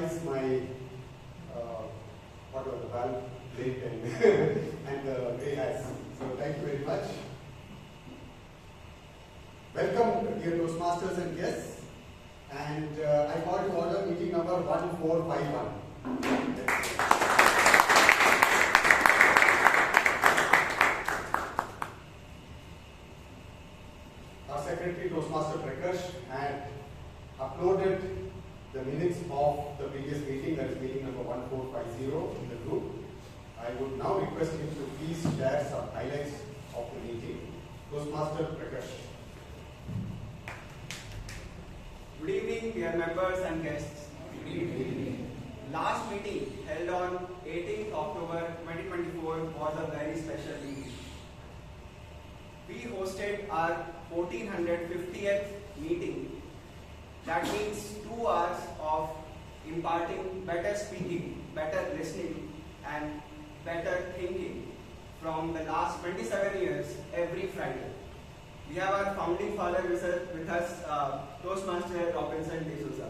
despise my valve plate and and the grey hats. So thank you very much. Welcome, dear Toastmasters and guests. And I call to order meeting number 1451. Our Secretary Toastmaster Prakarsh had uploaded the minutes of the previous meeting, that is meeting number 1450 in the group. I would now request him to please share some highlights of the meeting. Toastmaster Prakarsh. Good evening, dear members and guests. Good evening. Last meeting held on 18th October 2024 was a very special meeting. We hosted our 1450th meeting. That means 2 hours of imparting better speaking, better listening, and better thinking from the last 27 years every Friday. We have our founding father with us, Toastmaster Robinson D'Souza.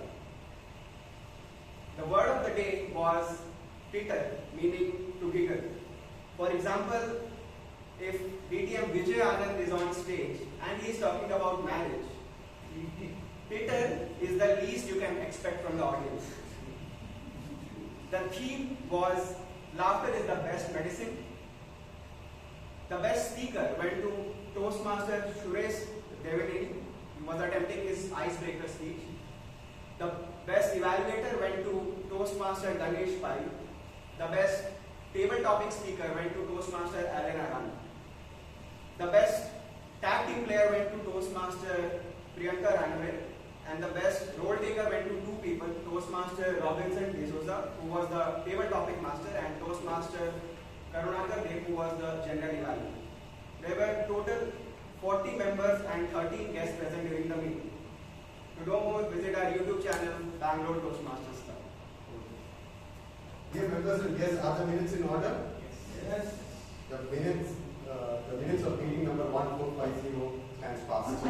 The word of the day was titter, meaning to giggle. For example, if DTM Vijay Anand is on stage and he is talking about marriage, titter is the least you can expect from the audience. The theme was laughter is the best medicine. The best speaker went to Toastmaster Suresh Devineni. He was attempting his icebreaker speech. The best evaluator went to Toastmaster Ganesh Pai. The best table topic speaker went to Toastmaster Anand. The best tag team player went to Toastmaster Priyanka Ranwe. And the best role taker went to 2 people, Toastmaster Robinson D'Souza, who was the table topic master, and Toastmaster Karunakar Dev, who was the general evaluator. There were total 40 members and 13 guests present during the meeting. To know more, visit our YouTube channel, Bangalore Toastmasters. Dear members and guests, are the minutes in order? Yes. The minutes of meeting number 1450 stands fast.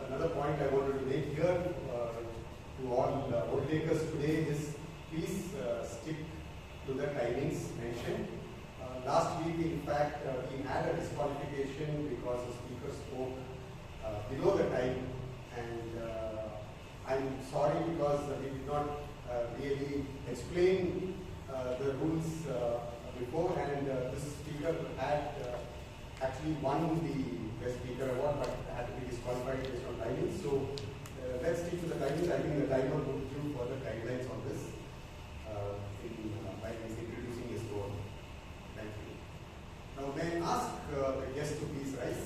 Another point I wanted to make here to all vote takers today is please stick to the timings mentioned. Last week, in fact, we had a disqualification because the speaker spoke below the time, and I'm sorry because we did not really explain the rules before, and this speaker had actually won the Best Speaker Award, but had to be disqualified based on timing. So let's stick to the timings. I think the timer will give further guidelines on this by introducing his role. Thank you. Now, may I ask the guest to please rise?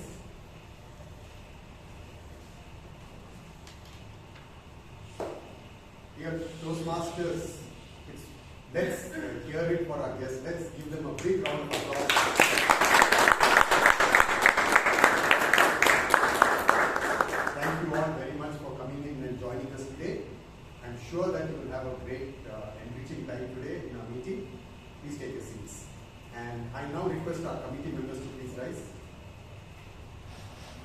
Dear Toastmasters, let's hear it for our guests. Let's give them a big round of applause. Thank you all very much for coming in and joining us today. I'm sure that you will have a great enriching time today in our meeting. Please take your seats. And I now request our committee members to please rise.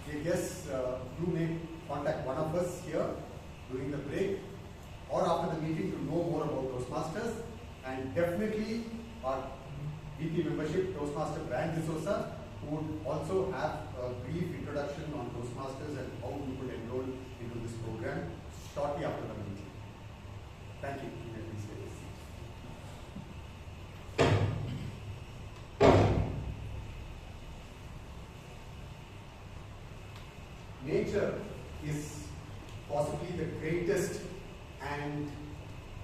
Dear guests, you may contact one of us here during the break or after the meeting to know more about Toastmasters, and definitely our VP membership, Toastmaster Bryan D'Souza, who would also have a brief introduction on Toastmasters and how you could enroll into this program shortly after the meeting. Thank you. You may please take a seat. Nature is possibly the greatest and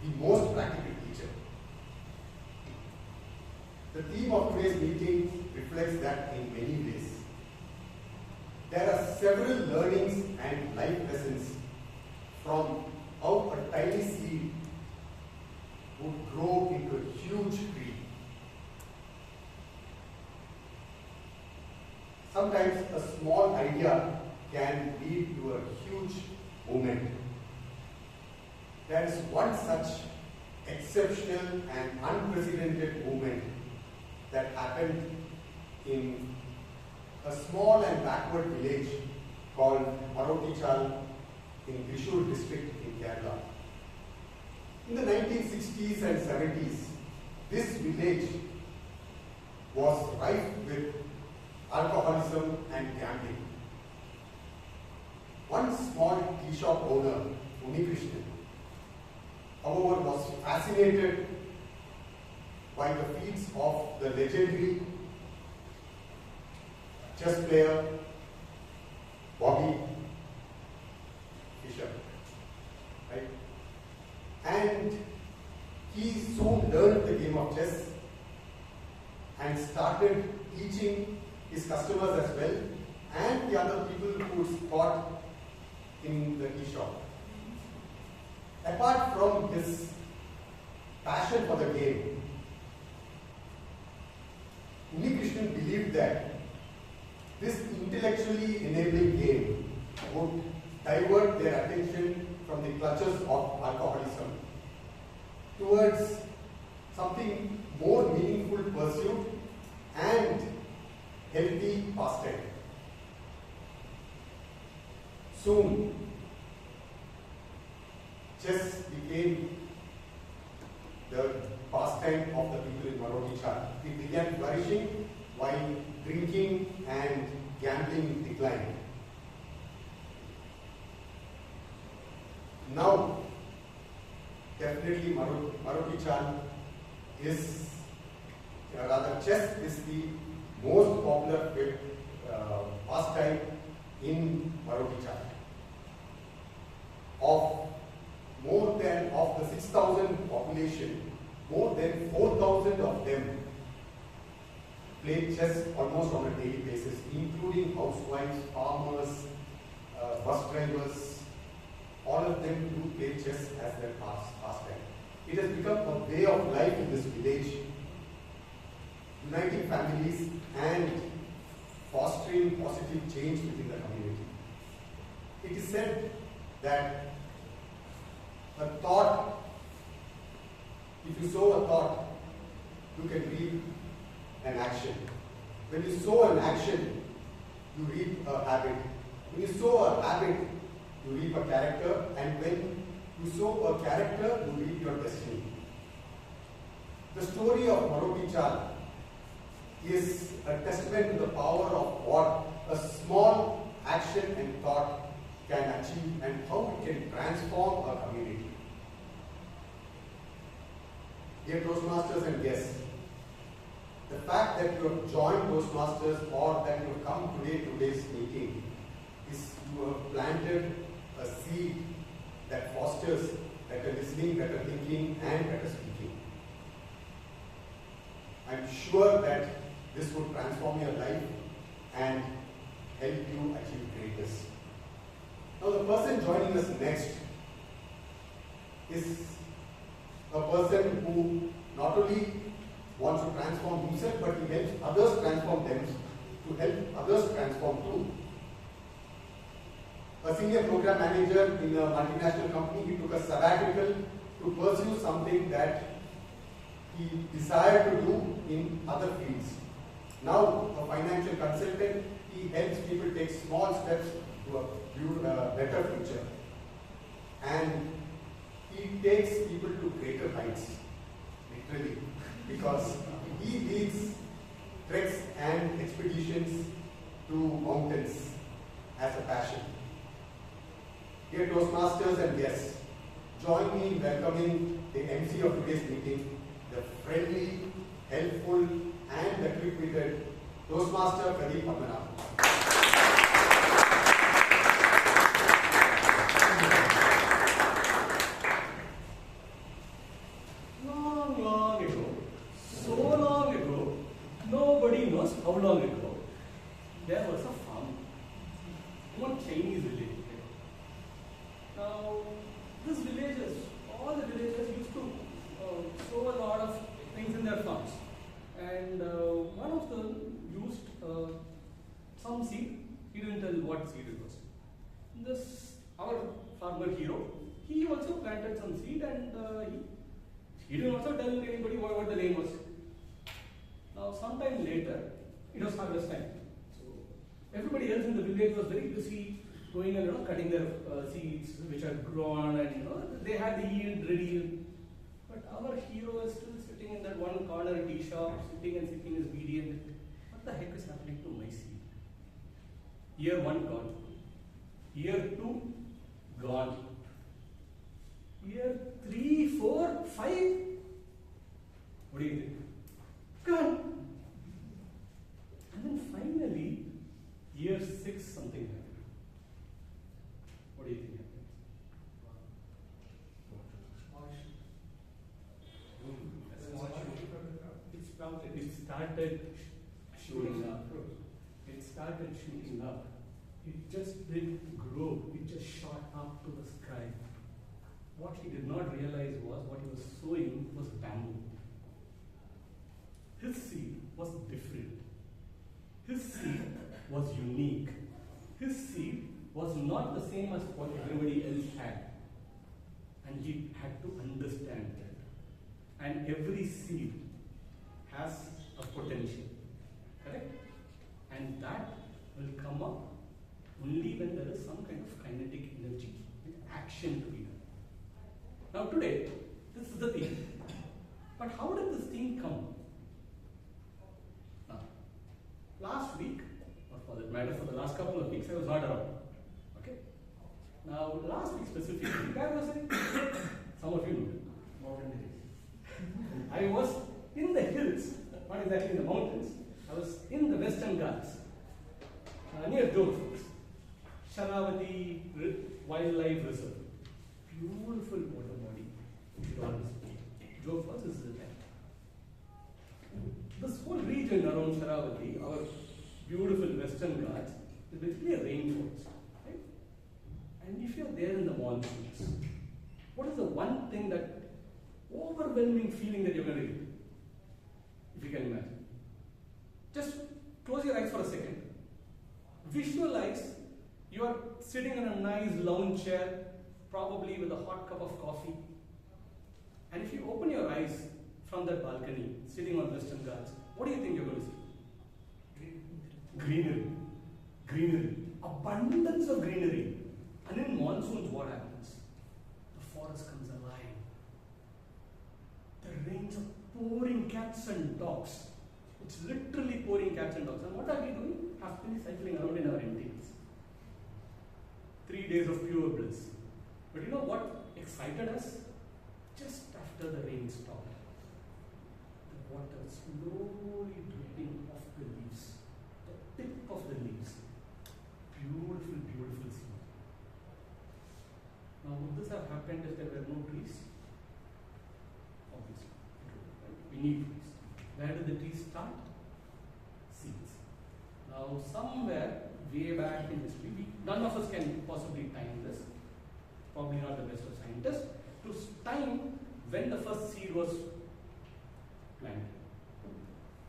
the most practical teacher. The theme of today's meeting reflects that in many ways. There are several learnings and life lessons from how a tiny seed would grow into a huge tree. Sometimes a small idea can lead to a huge movement. There is one such exceptional and unprecedented movement that happened in a small and backward village called Marotichal in Thrissur district in Kerala. In the 1960s and 70s, this village was rife with alcoholism and gambling. One small tea shop owner, Krishna, however, was fascinated by the feats of the legendary chess player Bobby Fischer, right? And he soon learned the game of chess and started teaching his customers as well and the other people who spot in the tea shop. Apart from his passion for the game, Krishna believed that this intellectually enabling game would divert their attention from the clutches of alcoholism towards something more meaningful pursuit and healthy pastime. Soon, chess became the pastime of the people in Marotichal. It began flourishing while drinking and gambling declined. Now, definitely Marotichal is, rather chess is the most popular pastime in Marotichal. Of the 6,000 population, more than 4,000 of them play chess almost on a daily basis, including housewives, farmers, bus drivers. All of them do play chess as their pastime. It has become a way of life in this village, uniting families and fostering positive change within the community. It is said that a thought, if you sow a thought, you can reap an action. When you sow an action, you reap a habit. When you sow a habit, you reap a character, and when you sow a character, you reap your destiny. The story of Marotichal is a testament to the power of what a small action and thought can achieve and how it can transform a community. Dear Toastmasters and guests, the fact that you have joined Toastmasters or that you have come today to today's meeting is you have planted a seed that fosters better listening, better thinking, and better speaking. I'm sure that this would transform your life and help you achieve greatness. Now, the person joining us next is a person who not only wants to transform himself, but he helps others transform them, to help others transform too. A senior program manager in a multinational company, he took a sabbatical to pursue something that he desired to do in other fields. Now, a financial consultant, he helps people take small steps to a better future. And he takes people to greater heights, literally, because he leads treks and expeditions to mountains as a passion. Dear Toastmasters and guests, join me in welcoming the MC of today's meeting, the friendly, helpful, and the quick-witted Toastmaster Pradeep Padmanabhan. Long ago, so long ago, nobody knows how long ago, there was a farm in one Chinese village. Now, this villagers, all the villagers used to sow a lot of things in their farms. And one of them used some seed. He didn't tell what seed it was. Our farmer hero, he also planted some seed, and he didn't also tell anybody what the name was. Now, sometime later, it was harvest time. So everybody else in the village was very busy going and cutting their seeds which are grown, and they had the yield ready. But our hero is still sitting in that one corner tea shop, sitting and sipping his BD. What the heck is happening to my seed? Year 1 gone. Year 2 gone. Year 3, 4, 5. What do you think? Gone. And then finally, year 6, something happened. What do you think happened? It sprouted. It started shooting up. It started shooting up. It just didn't grow. It just shot up to the sky. What he did not realize was what he was sowing was bamboo. His seed was different. His seed was unique. His seed was not the same as what everybody else had. And he had to understand that. And every seed has a potential. Correct? And that will come up only when there is some kind of kinetic energy, with action to be done. Now today, this is the theme. But how did this theme come? Now, last week, or for that matter, for the last couple of weeks, I was not around. Okay? Now, last week specifically, where was I? Some of you know, mountain days. I was in the hills, not exactly in the mountains. I was in the Western Ghats, near Jodhpur, Sharavati Wildlife Reserve. Beautiful water body. Jodhpur is there. This whole region around Sharavati, our beautiful Western Ghats, is basically a rainforest. Right? And if you're there in the monsoons, what is the one thing that overwhelming feeling that you're going to get? If you can imagine. Just close your eyes for a second. Visualize you are sitting in a nice lounge chair, probably with a hot cup of coffee. And if you open your eyes from that balcony, sitting on Western Ghats, what do you think you're going to see? Greenery. Greenery. Abundance of greenery. And in monsoons, what happens? The forest comes alive. The rains are pouring cats and dogs. It's literally pouring cats and dogs. And what are we doing? Happily cycling around in our emptiness. 3 days of pure bliss. But you know what excited us? Just after the rain stopped, the water slowly dripping off the leaves, the tip of the leaves. Beautiful, beautiful scene. Now, would this have happened if there were no trees? Obviously, right? We need trees. Where do the trees start? Seeds. Now, somewhere way back in history, none of us can possibly time this. Probably not the best of scientists. To time when the first seed was planted.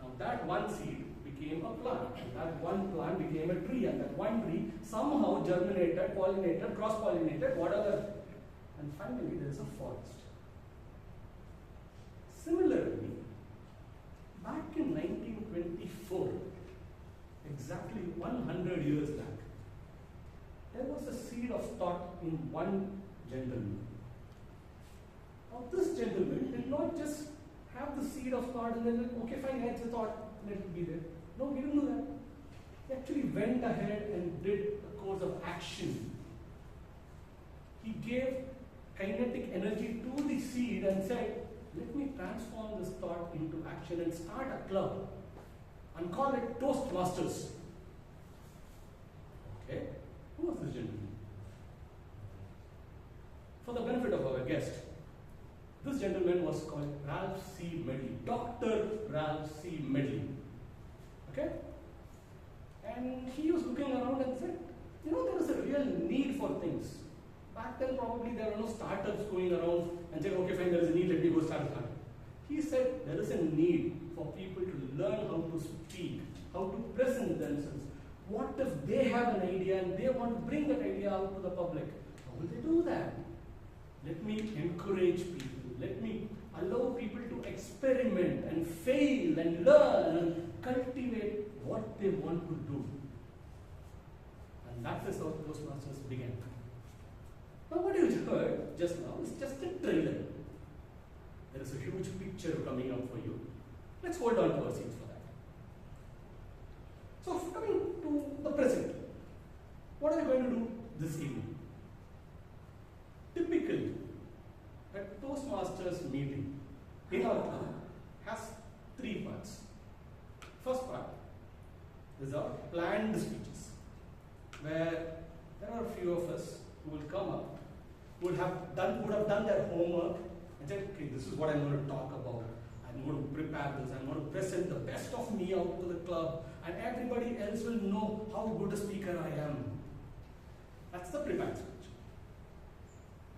Now, that one seed became a plant, and that one plant became a tree, and that one tree somehow germinated, pollinated, cross-pollinated, whatever. And finally, there is a forest. Similarly, back in 1924, exactly 100 years back, there was a seed of thought in one gentleman. Now, this gentleman did not just have the seed of thought and then, okay, fine, it's a thought, let it be there. No, he didn't do that. He actually went ahead and did a course of action. He gave kinetic energy to the seed and said, let me transform this thought into action and start a club and call it Toastmasters. Okay? Who was this gentleman? For the benefit of our guest, this gentleman was called Ralph C. Medley, Dr. Ralph C. Medley. Okay? And he was looking around and said, you know, there is a real need for things. Back then, probably there were no startups going around and said, okay, fine, there is a need, let me go start a startup. He said, there is a need for people to learn how to speak, how to present themselves. What if they have an idea and they want to bring that idea out to the public? How will they do that? Let me encourage people. Let me allow people to experiment and fail and learn and cultivate what they want to do. And And that is how Toastmasters began. Now what you heard just now is just a trailer. There is a huge picture coming up for you. Let's hold on to our seats for that. So coming to the present, what are we going to do this evening? Typically, a Toastmasters meeting in our club has 3 parts. First part is our planned speeches, where there are a few of us who will come up, would have done their homework and said, okay, this is what I'm going to talk about. I'm going to prepare this. I'm going to present the best of me out to the club, and everybody else will know how good a speaker I am. That's the prepared speech.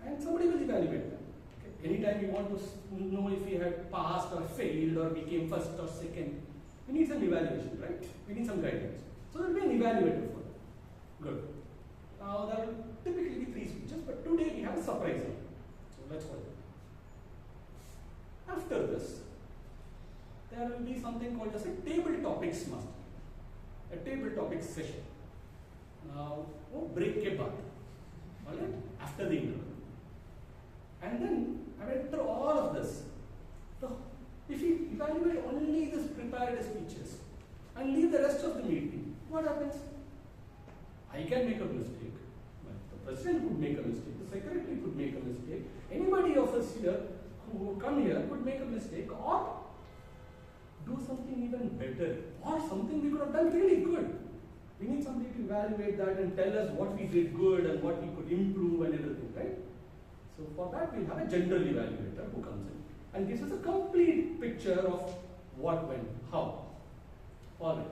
And somebody will evaluate that. Okay. Anytime you want to know if we had passed or failed or became first or second, we need some evaluation, right? We need some guidance. So there will be an evaluator for that. Good. Now there will typically be 3 speeches, but today we have a surprise one. So let's hold it. After this, there will be something called as a table topics master. A table topics session. Now, break ke baad. Alright? After the interval. And then, after all of this, if you evaluate only these prepared speeches and leave the rest of the meeting, what happens? I can make a mistake. The president could make a mistake. The secretary could make a mistake. Anybody of us here who come here could make a mistake or do something even better or something we could have done really good. We need somebody to evaluate that and tell us what we did good and what we could improve and everything, right? So for that we'll have a general evaluator who comes in and gives us a complete picture of what went, how. Alright.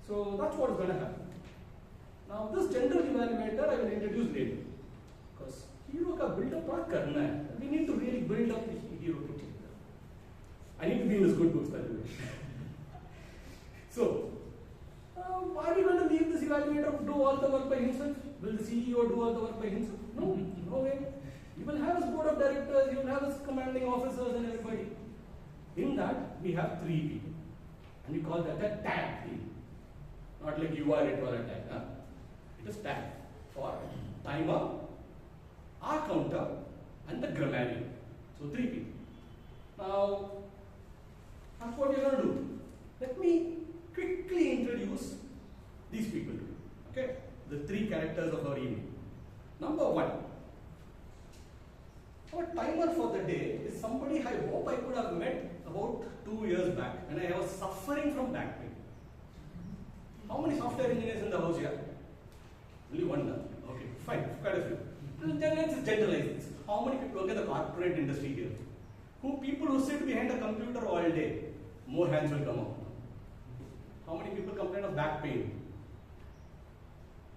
So that's what is going to happen. Now this general evaluator I will introduce later. Because hero ka build up not karna hai. We need to really build up the hero picture. I need to be in his good books, by the way. So, are we going to leave this evaluator to do all the work by himself? Will the CEO do all the work by himself? No, no way. He will have his board of directors, he will have his commanding officers and everybody. In that, we have 3 people. And we call that a tag team. Not like you are it or a tag. Huh? It is tag for timer, our counter, and the grammarian. So 3 people. Now, that's what we are going to do. Let me quickly introduce these people to you. Okay? The 3 characters of our evening. Number 1. Our timer for the day is somebody I hope I could have met about 2 years back when I was suffering from back pain. How many software engineers in the house here? Only 1 now. Okay, fine, quite a few. Let's generalize this. How many people work in the corporate industry here? People who sit behind a computer all day? More hands will come up. How many people complain of back pain?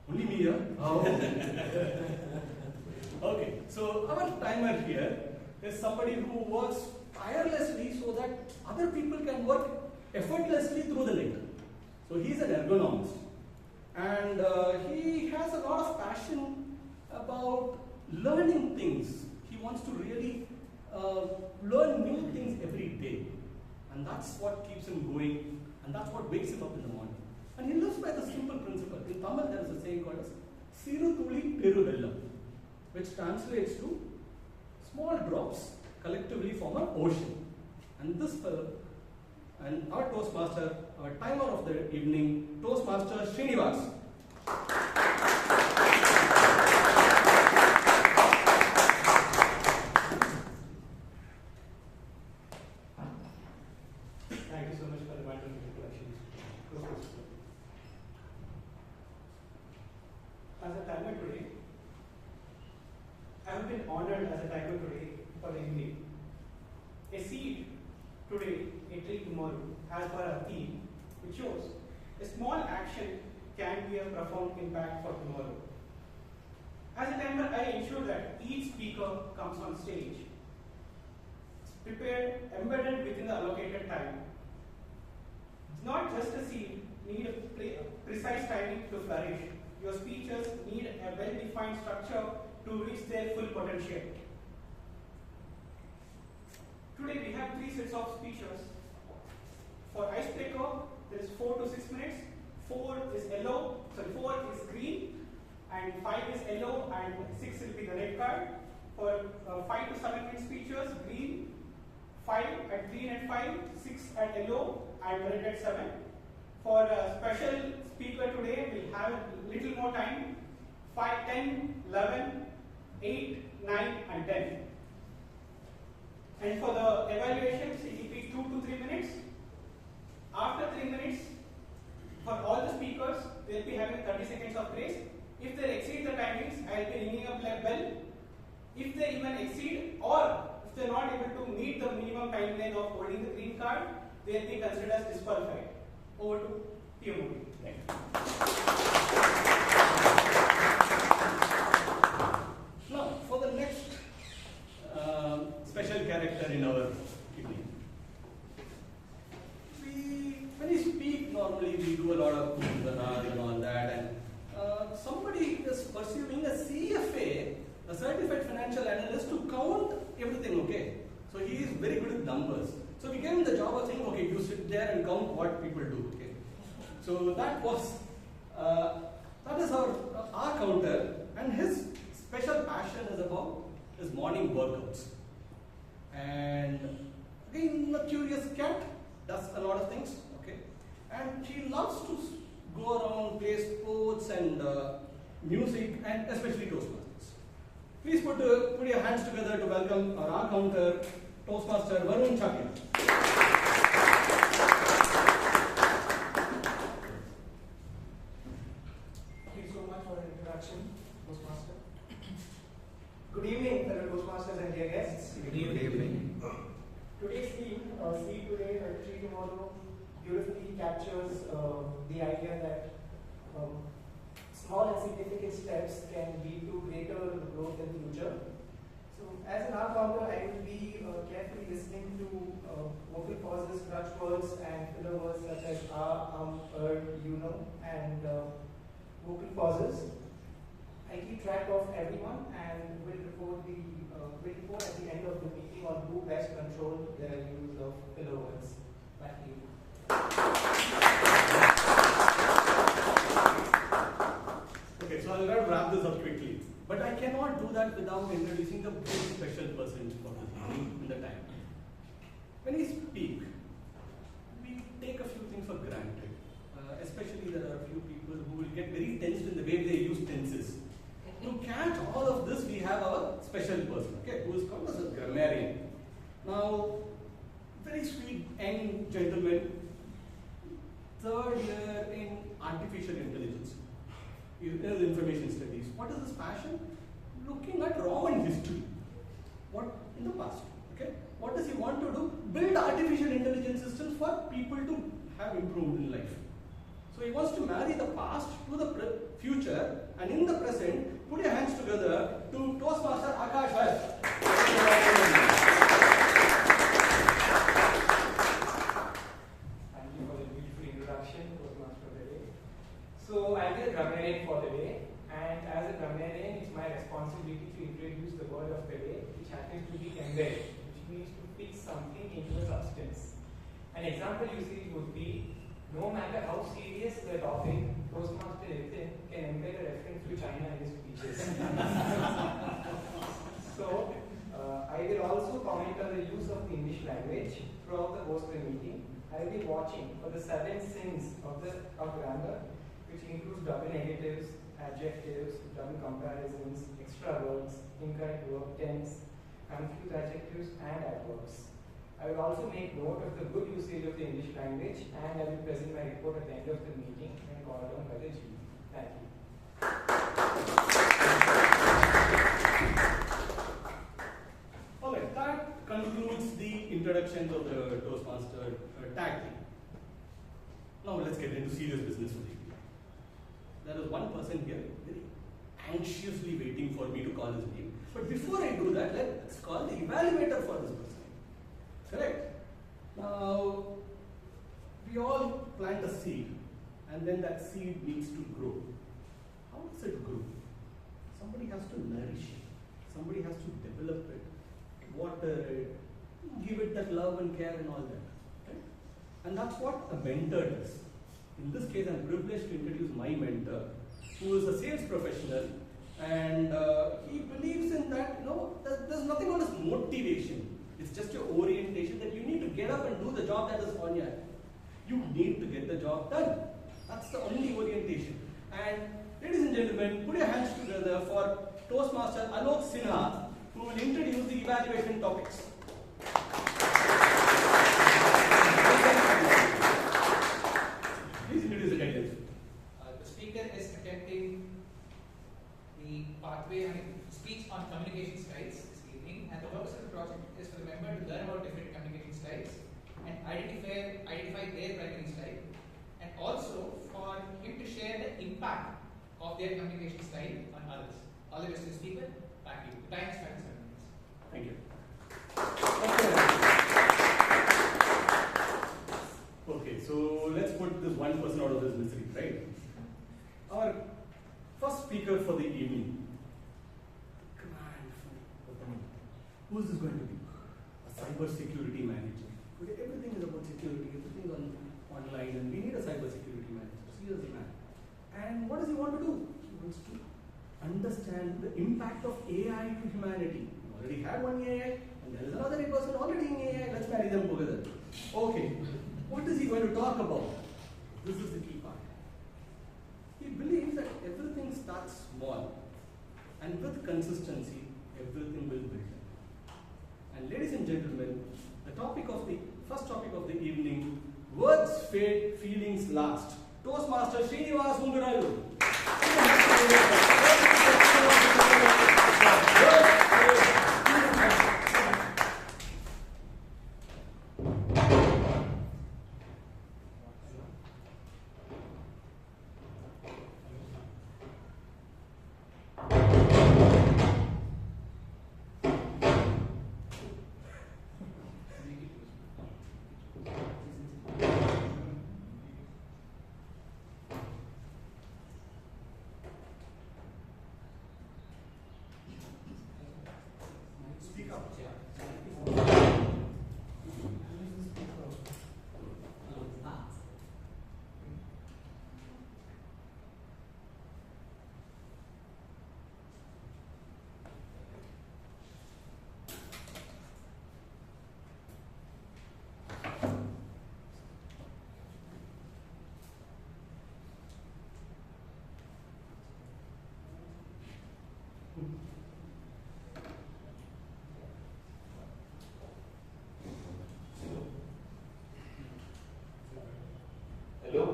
Only me here? Oh. Okay, so our timer here is somebody who works tirelessly so that other people can work effortlessly through the net. So he's an ergonomist. And he has a lot of passion about learning things. He wants to really learn new things every day. And that's what keeps him going, and that's what wakes him up in the morning. And he lives by the simple principle. In Tamil there is a saying called as Siru Thuli Peru Vellam, which translates to small drops collectively form an ocean. And this fellow, and our Toastmaster, our timer of the evening, Toastmaster Srinivas. Thank you so much for the wonderful introduction. As a timer today, I have been honored as a timer today for the evening. A seed today, a tree tomorrow, as per our theme, which shows a small action can be a profound impact for tomorrow. As a timer, I ensure that each speaker comes on stage prepared, embedded within the allocated time. It's not just a seed need a precise timing to flourish. Your speeches need a well-defined structure to reach their full potential. Today we have 3 sets of speeches. For icebreaker, there is 4 to 6 minutes. 4 is green, and 5 is yellow, and 6 will be the red card. For 5 to 7 minute speeches, green, 5 at green at 5, 6 at yellow, and red at 7. For a special speaker today, we'll have a little more time, 5, 10, 11, 8, 9, and 10. And for the evaluations, it will be 2 to 3 minutes. After 3 minutes, for all the speakers, they'll be having 30 seconds of grace. If they exceed the timings, I'll be ringing up like bell. If they even exceed, or if they're not able to meet the minimum timeline of holding the green card, they'll be considered as disqualified. Over to Himani. Now, for the next special character in our evening, when we speak, normally we do a lot of and all that, and somebody is pursuing a CFA, a Certified Financial Analyst, to count everything, okay? So he is very good with numbers. So we gave him the job of saying, okay, you sit there and count what people do, okay? So that is our counter, and his special passion is about his morning workouts. And again, a curious cat, does a lot of things, okay? And she loves to go around, play sports and music, and especially Toastmasters. Please put your hands together to welcome our counter, Toastmaster Varun. Toastmaster. Good evening, fellow Toastmasters and dear guests. Good evening. Today's theme, See Today, Tree Tomorrow, beautifully captures the idea that small and significant steps can lead to greater growth in the future. So, as an art counter, I will be carefully listening to vocal pauses, crutch words, and filler words such as you know, and vocal pauses. I keep track of everyone and will report at the end of the meeting on who best controlled their use of filler words. Back to you. Okay, so I'll try to wrap this up quickly. But I cannot do that without introducing the very special person for this evening in the time. When we speak, we take a few things for granted. Especially there are a few people who will get very tensed in the way they use tenses. To catch all of this, we have our special person, okay, who is called as a grammarian. Now, very sweet young gentleman, third year in artificial intelligence. He does information studies. What is his passion? Looking at Roman history. What in the past? Okay. What does he want to do? Build artificial intelligence systems for people to have improved in life. So he wants to marry the past to the future, and in the present, put your hands together to Toastmaster Akash. Thank you for the beautiful introduction, Toastmaster today. So I'll be the grammarian for today, and as a grammarian, it's my responsibility to introduce the word of the day, which happens to be embed, which means to fix something into a substance. An example usage would be, no matter how serious the topic, Toastmaster Eapen can embed a reference to China in his speeches. So, I will also comment on the use of the English language throughout the course of the meeting. I will be watching for the 7 sins of grammar, which includes double negatives, adjectives, double comparisons, extra words, incorrect verb tense, confused adjectives, and adverbs. I will also make note of the good usage of the English language, and I will present my report at the end of the meeting and call on by the G. Thank you. Okay, that concludes the introductions of the Toastmaster tag team. Now let's get into serious business for the evening. There is one person here very anxiously waiting for me to call his name. But before I do that, let's call the evaluator for this person. Correct? Now, we all plant a seed, and then that seed needs to grow. How does it grow? Somebody has to nourish it. Somebody has to develop it, water it, give it that love and care and all that. Right? And that's what a mentor does. In this case, I'm privileged to introduce my mentor, who is a sales professional, and he believes in that, there's nothing called as motivation. It's just your orientation that you need to get up and do the job that is on your head. You need to get the job done. That's the only orientation. And ladies and gentlemen, put your hands together for Toastmaster Alok Sinha, who will introduce the evaluation topics. Please introduce the titles. The speaker is attempting the speech on communication styles this evening, and the purpose of the project is for the member to learn about different communication styles and identify their primary style, and also for him to share the impact of their communication style on others. All the best to the speaker. Thank you. The time is 5 to 7 minutes. Thank you. Okay, so let's put this one person out of this misery, right? Our first speaker for the evening. Come on, who is this going to be? A cyber security manager. Today everything is about security, everything is online, and we need a cyber security manager. Seriously, man. And what does he want to do? He wants to understand the impact of AI to humanity. We already have one AI, and there is another person already in AI. Let's marry them together. Okay, what is he going to talk about? This is the key part. He believes that everything starts small, and with consistency, everything will build. And ladies and gentlemen, the first topic of the evening: words fade, feelings last. Toastmaster Vungarala. Hello?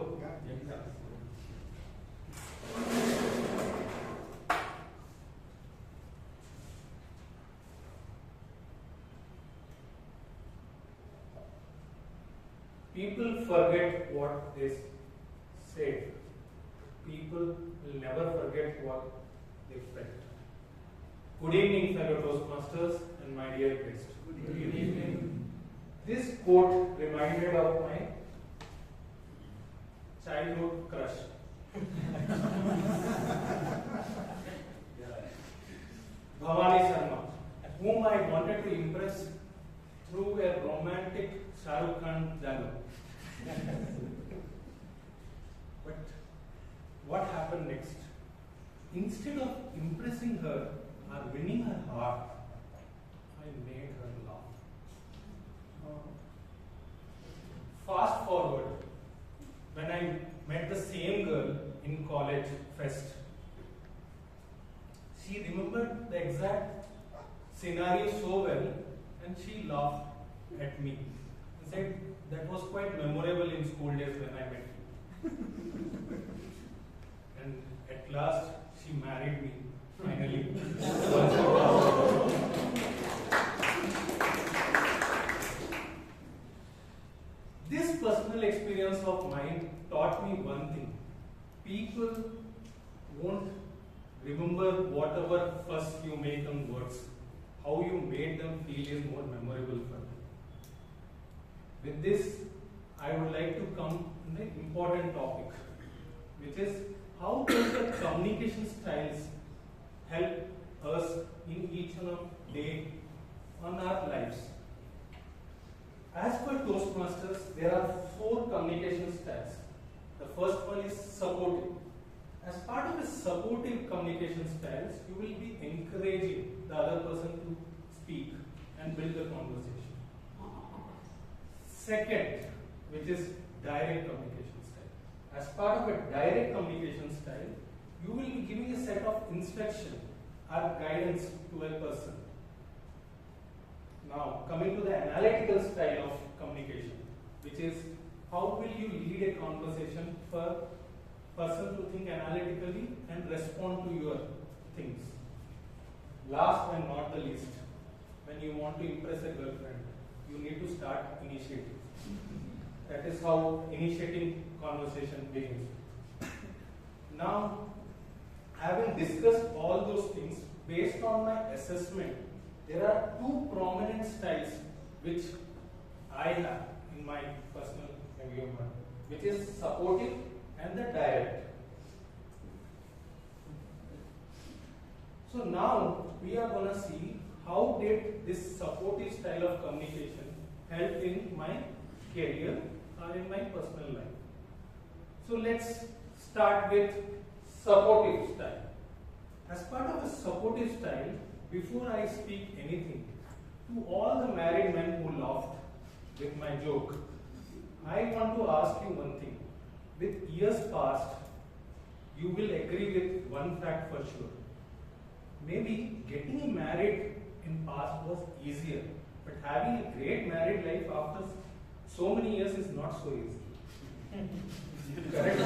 People forget what they said. People will never forget what they felt. Good evening, fellow Toastmasters and my dear guest. Good evening. This quote reminded of my childhood crush. Bhavani Sharma, whom I wanted to impress through a romantic Shah Rukh Khan dialogue. But what happened next? Instead of impressing her or winning her heart, I made her laugh. Fast forward, when I met the same girl in college fest, she remembered the exact scenario so well, and she laughed at me and said, "That was quite memorable in school days when I met you." And at last, she married me, finally. This personal experience of mine taught me one thing. People won't remember whatever fuss you make on words. How you made them feel is more memorable for them. With this, I would like to come to the important topic, which is how does the communication styles help us in each and every day on our lives. As per Toastmasters, there are 4 communication styles. The first one is supportive. As part of a supportive communication styles, you will be encouraging the other person to speak and build the conversation. Second, which is direct communication style. As part of a direct communication style, you will be giving a set of instruction or guidance to a person. Now, coming to the analytical style of communication, which is how will you lead a conversation for person to think analytically and respond to your things. Last and not the least, when you want to impress a girlfriend, you need to start initiating. That is how initiating conversation begins. Now, having discussed all those things, based on my assessment, there are two prominent styles which I have in my personal view, which is supportive and the direct. So now we are going to see how did this supportive style of communication help in my career or in my personal life. So let's start with supportive style. As part of a supportive style, before I speak anything, to all the married men who laughed with my joke, I want to ask you one thing. With years past, you will agree with one fact for sure. Maybe getting married in past was easier, but having a great married life after so many years is not so easy. Correct?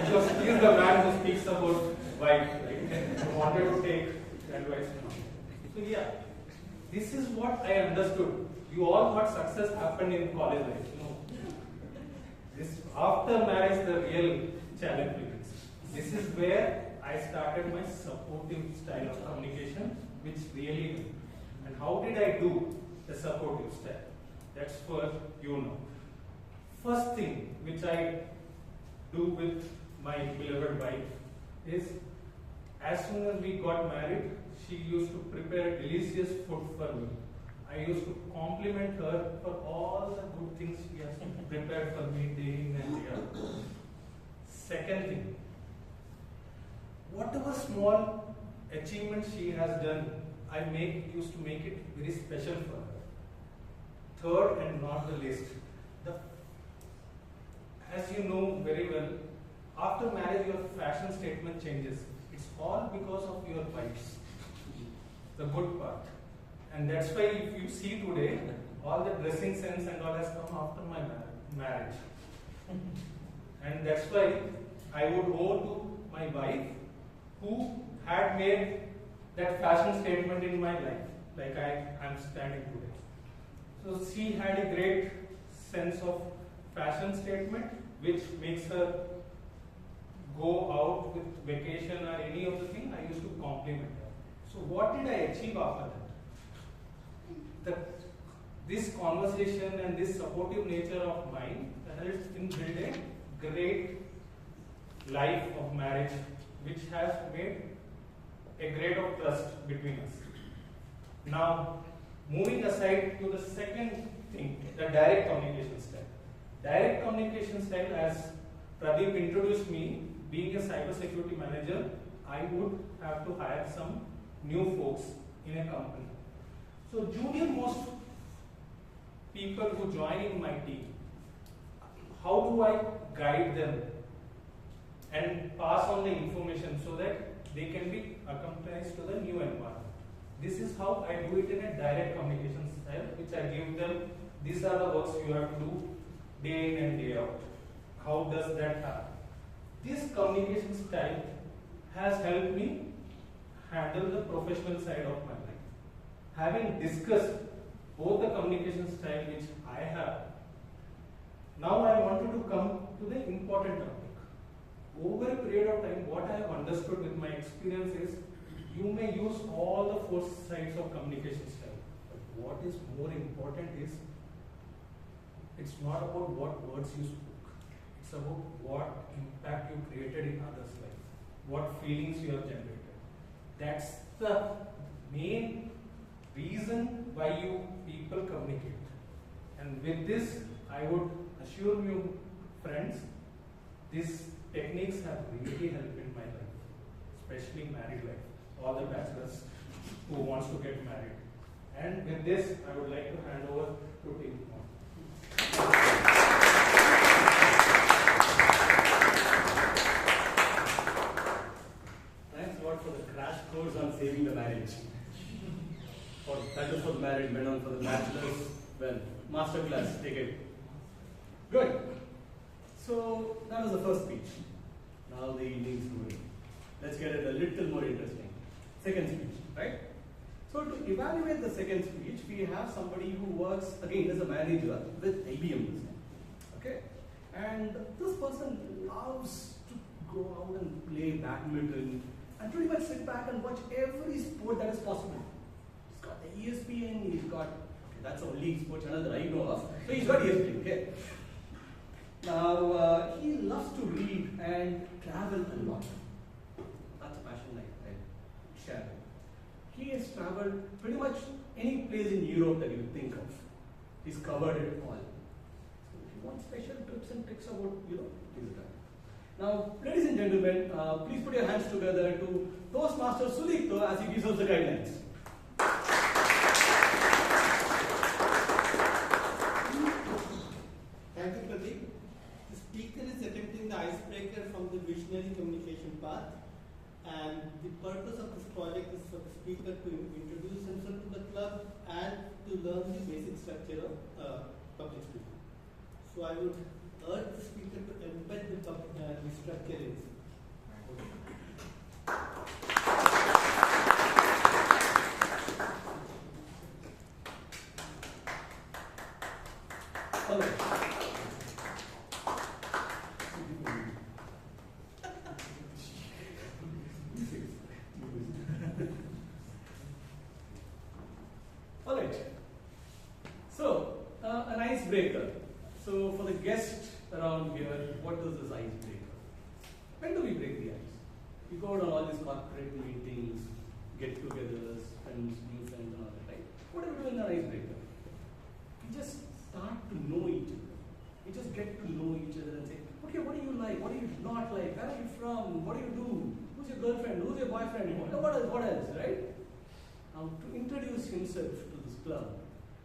Because he is the man who speaks about wife, right? I wanted to take advice now. So yeah, this is what I understood. You all thought success happened in college life. No. This after marriage the real challenge begins. This is where I started my supportive style of communication, which really helped. And how did I do the supportive style? That's for you now. First thing which I do with my beloved wife is, as soon as we got married, she used to prepare delicious food for me. I used to compliment her for all the good things she has prepared for me day in and day out. Second thing, whatever small achievement she has done, I used to make it very special for her. Third and not the least, as you know very well, after marriage your fashion statement changes. It's all because of your wives. The good part. And that's why if you see today, all the dressing sense and all has come after my marriage. And that's why I would owe to my wife who had made that fashion statement in my life, like I am standing today. So she had a great sense of fashion statement which makes her go out with vacation or any of the thing. I used to compliment her. So what did I achieve after that? This conversation and this supportive nature of mine helps in building a great life of marriage, which has made a great of trust between us. Now, moving aside to the second thing, the direct communication style. Direct communication style, as Pradeep introduced me, being a cybersecurity manager, I would have to hire some new folks in a company. So junior most people who join in my team, how do I guide them and pass on the information so that they can be accompanied to the new environment? This is how I do it in a direct communication style, which I give them. These are the works you have to do day in and day out. How does that happen? This communication style has helped me handle the professional side of my life. Having discussed both the communication style which I have, now I wanted to come to the important topic. Over a period of time, what I have understood with my experience is, you may use all the four sides of communication style, but what is more important is, it's not about what words you spoke, it's about what impact you created in others' life, what feelings you have generated. That's the main reason why you people communicate. And with this, I would assure you, friends, this techniques have really helped in my life, especially married life. All the bachelors who wants to get married. And with this, I would like to hand over to Team Kumar. Thanks a lot for the crash course on saving the marriage. That is for the married men, and for the bachelors, well, master class, take it. Good. So that was the first speech. Now the evening story. Let's get it a little more interesting. Second speech, right? So to evaluate the second speech, we have somebody who works again as a manager with IBM this time. Okay? And this person loves to go out and play badminton and pretty much sit back and watch every sport that is possible. He's got the ESPN, he's got, okay, that's the only sport channel that I know of. So he's got ESPN, okay? Now, he loves to read and travel a lot. That's a passion I share. He has traveled pretty much any place in Europe that you would think of. He's covered it all. So if you want special tips and tricks about Europe, please try. Now, ladies and gentlemen, please put your hands together to Toastmaster Sudipto as he gives us the guidelines. Thank you, Pradeep. The speaker is attempting the icebreaker from the visionary communication path, and the purpose of this project is for the speaker to introduce himself to the club and to learn the basic structure of public speaking. So I would urge the speaker to embed the structure in his. Alright. So, an icebreaker. So, for the guests around here, what is this icebreaker? When do we break the ice? We go out on all these corporate meetings, get-togethers, friends, new friends, and all that, right? What do we do in an icebreaker? We just start to know each other. We just get to know each other and say, okay, what do you like? What do you not like? Where are you from? What do you do? Who's your girlfriend? Who's your boyfriend? What else, right? Now, to introduce himself to this club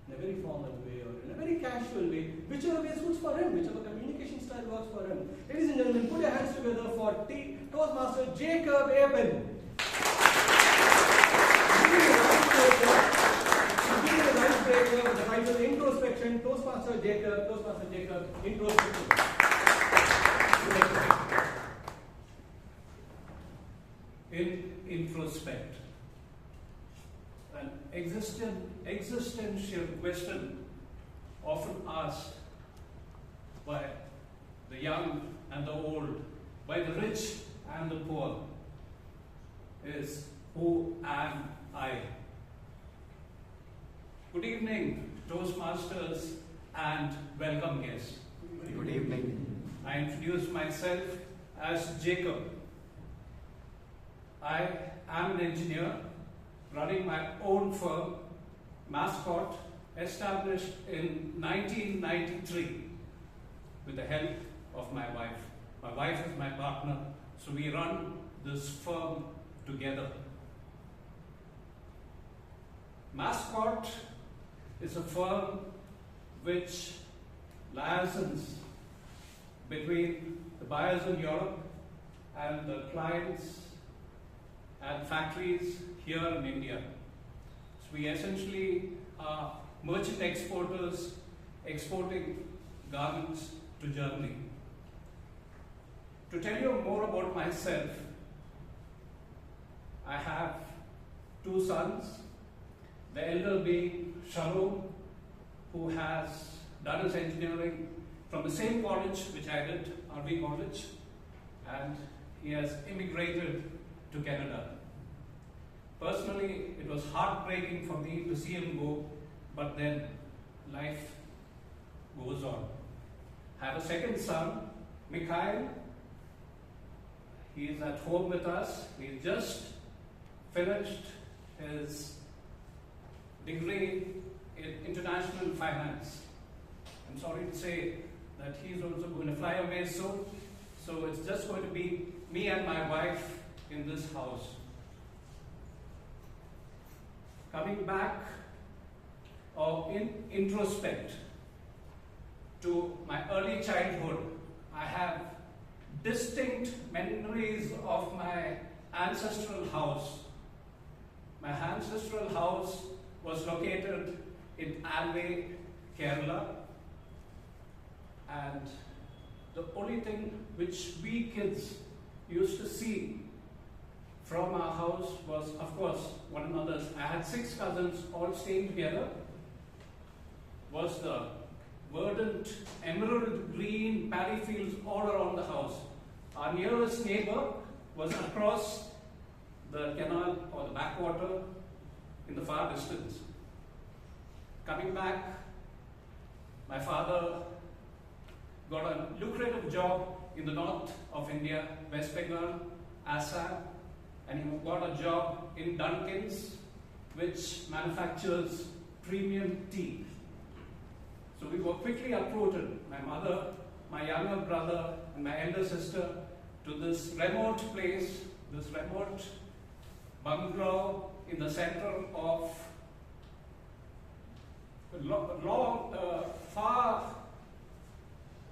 in a very formal way or in a very casual way, whichever way suits for him, whichever communication style works for him. Ladies and gentlemen, put your hands together for Toastmaster Jacob Eapen. Give me the icebreaker with the title Introspection. Toastmaster Jacob, Introspection. In introspect, an existential question often asked by the young and the old, by the rich and the poor, is who am I? Good evening, Toastmasters and welcome guests. Good evening. I introduce myself as Jacob. I am an engineer running my own firm, Mascot, established in 1993 with the help of my wife. My wife is my partner, so we run this firm together. Mascot is a firm which liaisons between the buyers in Europe and the clients and factories here in India. So we essentially are merchant exporters exporting garments to Germany. To tell you more about myself, I have two sons, the elder being Shalom, who has done his engineering from the same college which I did, RV College, and he has immigrated to Canada. Personally, it was heartbreaking for me to see him go, but then life goes on. I have a second son, Mikhail. He is at home with us. He just finished his degree in international finance. I'm sorry to say that he's also going to fly away soon. So it's just going to be me and my wife in this house. Coming back or in introspect to my early childhood, I have distinct memories of my ancestral house. My ancestral house was located in Alway, Kerala, and the only thing which we kids used to see from our house was, of course, one another's. I had 6 cousins all staying together. Was the verdant emerald green paddy fields all around the house. Our nearest neighbor was across the canal or the backwater in the far distance. Coming back, my father got a lucrative job in the north of India, West Bengal, Assam, and he got a job in Dunkin's, which manufactures premium tea. So we were quickly uprooted, my mother, my younger brother, and my elder sister, to this remote place, this remote bungalow in the center of far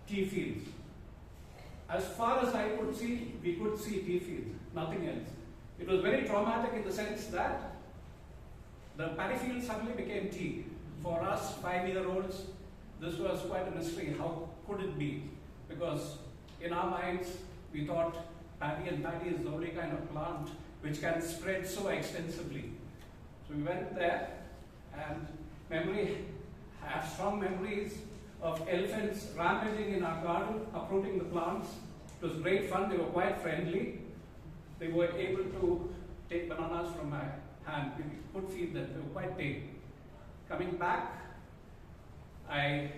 tea fields. As far as I could see, we could see tea fields, nothing else. It was very traumatic in the sense that the paddy field suddenly became tea. For us 5-year-olds, this was quite a mystery. How could it be? Because in our minds, we thought paddy and paddy is the only kind of plant which can spread so extensively. So we went there, and I have strong memories of elephants rampaging in our garden, uprooting the plants. It was great fun. They were quite friendly. They were able to take bananas from my hand. We could feed them. They were quite tame. Coming back, I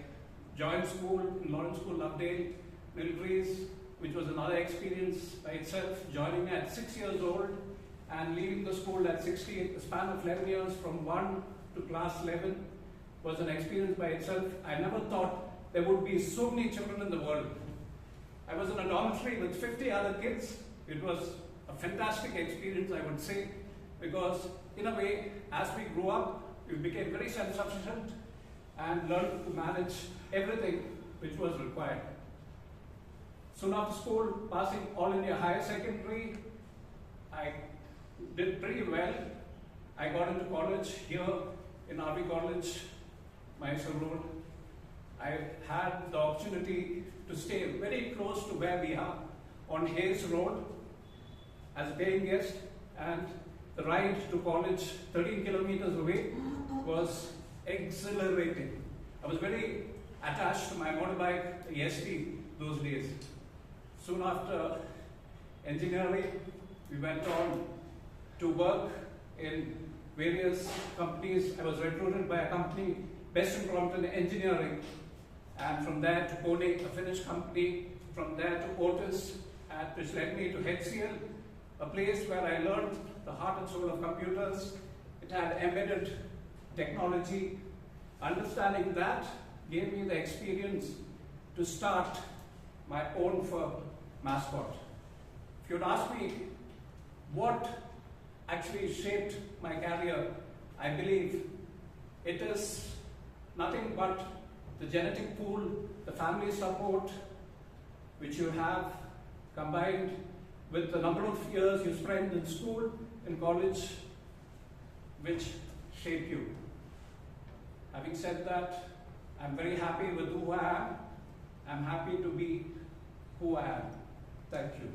joined school in Lawrence School, Lovedale, Nilgiris, which was another experience by itself, joining at 6 years old and leaving the school at 16. A span of 11 years from 1 to class 11 was an experience by itself. I never thought there would be so many children in the world. I was in a dormitory with 50 other kids. It was a fantastic experience, I would say, because in a way, as we grew up, we became very self-sufficient and learned to manage everything which was required. Soon after school, passing All India Higher Secondary, I did pretty well. I got into college here in RV College, Mysore Road. I had the opportunity to stay very close to where we are on Hayes Road as a paying guest, and the ride to college 13 kilometers away was exhilarating. I was very attached to my motorbike, the ST, those days. Soon after engineering, we went on to work in various companies. I was recruited by a company, Best in Crompton Engineering, and from there to Pune, a Finnish company, from there to Otis, which led me to HCL, a place where I learned the heart and soul of computers. It had embedded technology. Understanding that gave me the experience to start my own firm, Mascot. If you'd ask me what actually shaped my career, I believe it is nothing but the genetic pool, the family support which you have, combined with the number of years you spent in school, in college, which shape you. Having said that, I'm very happy with who I am. I'm happy to be who I am. Thank you.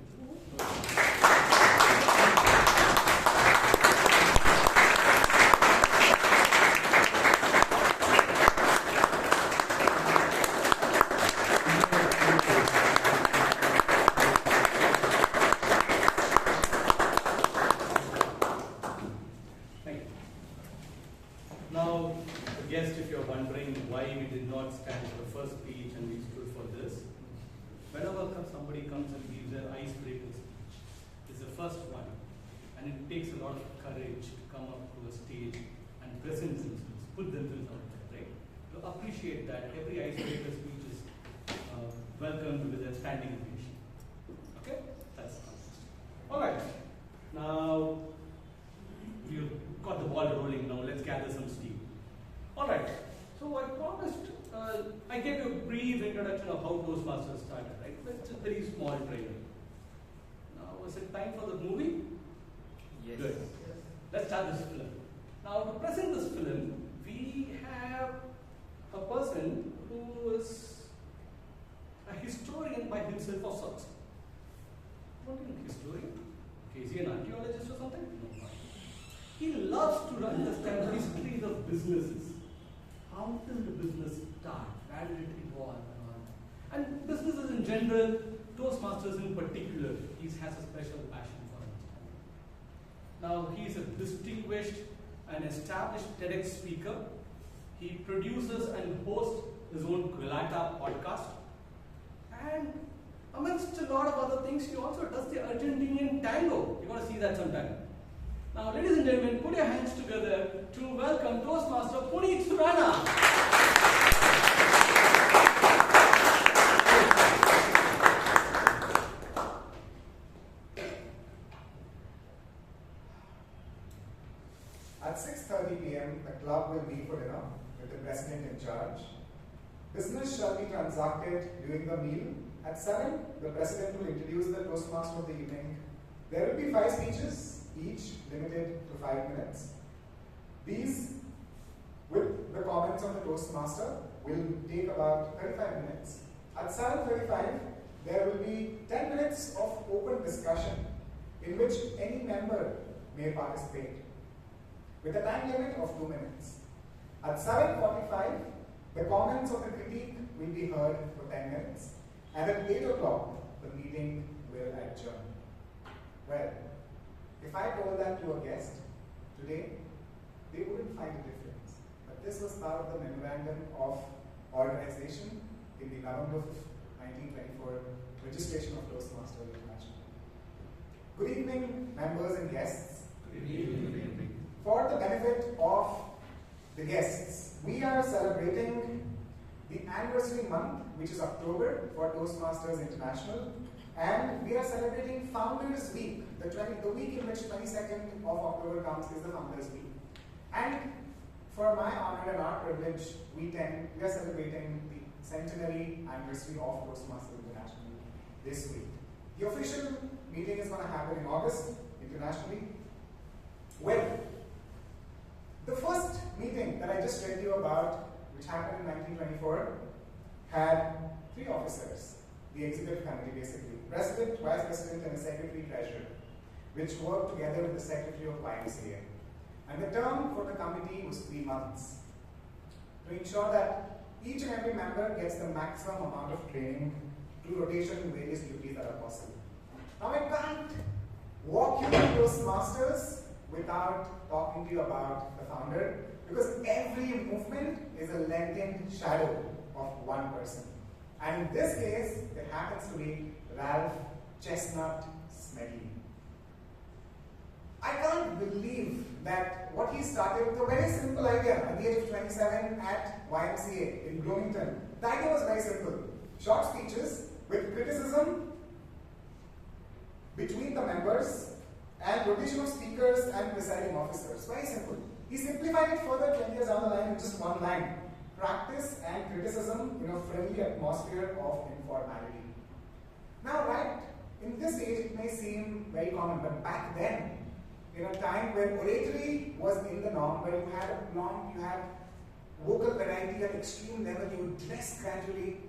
Now, guest, if you're wondering why we did not stand for the first speech and we stood for this, whenever somebody comes and gives an icebreaker speech, it's the first one, and it takes a lot of courage to come up to a stage and present themselves, put themselves out there, right? To appreciate that, every icebreaker speech is welcomed with a standing ovation. right? It's a very small trailer. Now, is it time for the movie? Yes. Good. Let's start this film. Now, to present this film, we have a person who is a historian by himself of sorts. What is a historian? Okay, is he an archaeologist or something? No. He loves to understand histories of businesses. How did the business start? Where did it evolve? And businesses in general, Toastmasters in particular, he has a special passion for it. Now, he is a distinguished and established TEDx speaker. He produces and hosts his own Guelata podcast. And amongst a lot of other things, he also does the Argentinian tango. You're going to see that sometime. Now, ladies and gentlemen, put your hands together to welcome Toastmaster Puneeth Suraana. At 6:30 p.m., the club will meet for dinner with the president in charge. Business shall be transacted during the meal. At 7, the president will introduce the Toastmaster of the evening. There will be 5 speeches, each limited to 5 minutes. These, with the comments of the Toastmaster, will take about 35 minutes. At 7:35, there will be 10 minutes of open discussion in which any member may participate, with a time limit of 2 minutes. At 7:45, the comments of the critique will be heard for 10 minutes, and at 8 o'clock, the meeting will adjourn. Well, if I told that to a guest today, they wouldn't find a difference. But this was part of the memorandum of organization in the November 1924 registration of Toastmasters International. Good evening, members and guests. Good evening. For the benefit of the guests, we are celebrating the anniversary month, which is October, for Toastmasters International, and we are celebrating Founders Week. The week in which 22nd of October comes is the Founders Week. And for my honor and our privilege, we are celebrating the centenary anniversary of Toastmasters International this week. The official meeting is going to happen in August internationally. Well, the first meeting that I just read you about, which happened in 1924, had 3 officers, the executive committee basically, president, vice president, and a secretary treasurer, which worked together with the secretary of YMCA. And the term for the committee was 3 months, to ensure that each and every member gets the maximum amount of training through rotation in various duties that are possible. Now I can't walk you through Toastmasters without talking to you about the founder, because every movement is a lengthened shadow of one person. And in this case, it happens to be Ralph Chestnut Smedley. I can't believe that what he started with a very simple idea at the age of 27 at YMCA in Bloomington. The idea was very simple. Short speeches with criticism between the members and rotation of speakers and presiding officers. Very simple. He simplified it further 20 years down the line in just one line. Practice and criticism in a friendly atmosphere of informality. Now, right, in this age it may seem very common, but back then, in a time where oratory was in the norm, where you had vocal variety at extreme level, you would dress gradually,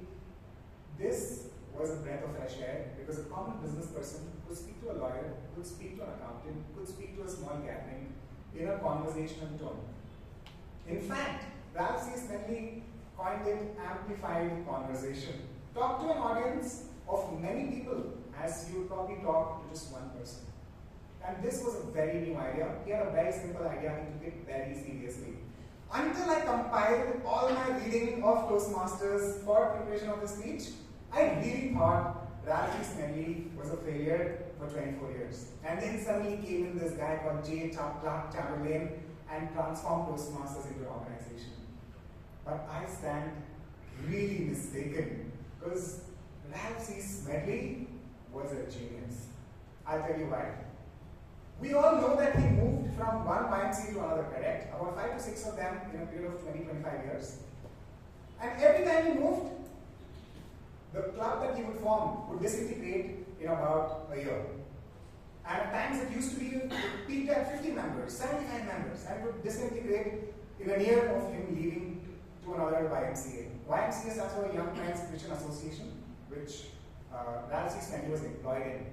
this was a breath of fresh air, because a common business person could speak to a lawyer, could speak to an accountant, could speak to a small gathering in a conversational tone. In fact, Ralph C. Smedley coined it amplified conversation. Talk to an audience of many people as you probably talk to just one person. And this was a very new idea. He had a very simple idea, he took it very seriously. Until I compiled all my reading of Toastmasters for preparation of the speech, I really thought Ralph C. Smedley was a failure for 24 years. And then suddenly came in this guy called J. Clark Chamberlain and transformed Toastmasters into an organization. But I stand really mistaken, because Ralph C. Smedley was a genius. I'll tell you why. We all know that he moved from one YMCA to another, correct? About 5 to 6 of them in a period of 20-25 years. And every time he moved, the club that he would form would disintegrate in about a year. And at times it used to be peaked at 50 members, 75 members, and it would disintegrate in a year of him leaving to another YMCA. YMCA stands for Young Men's Christian Association, which Ralph C. Smelly was employed in.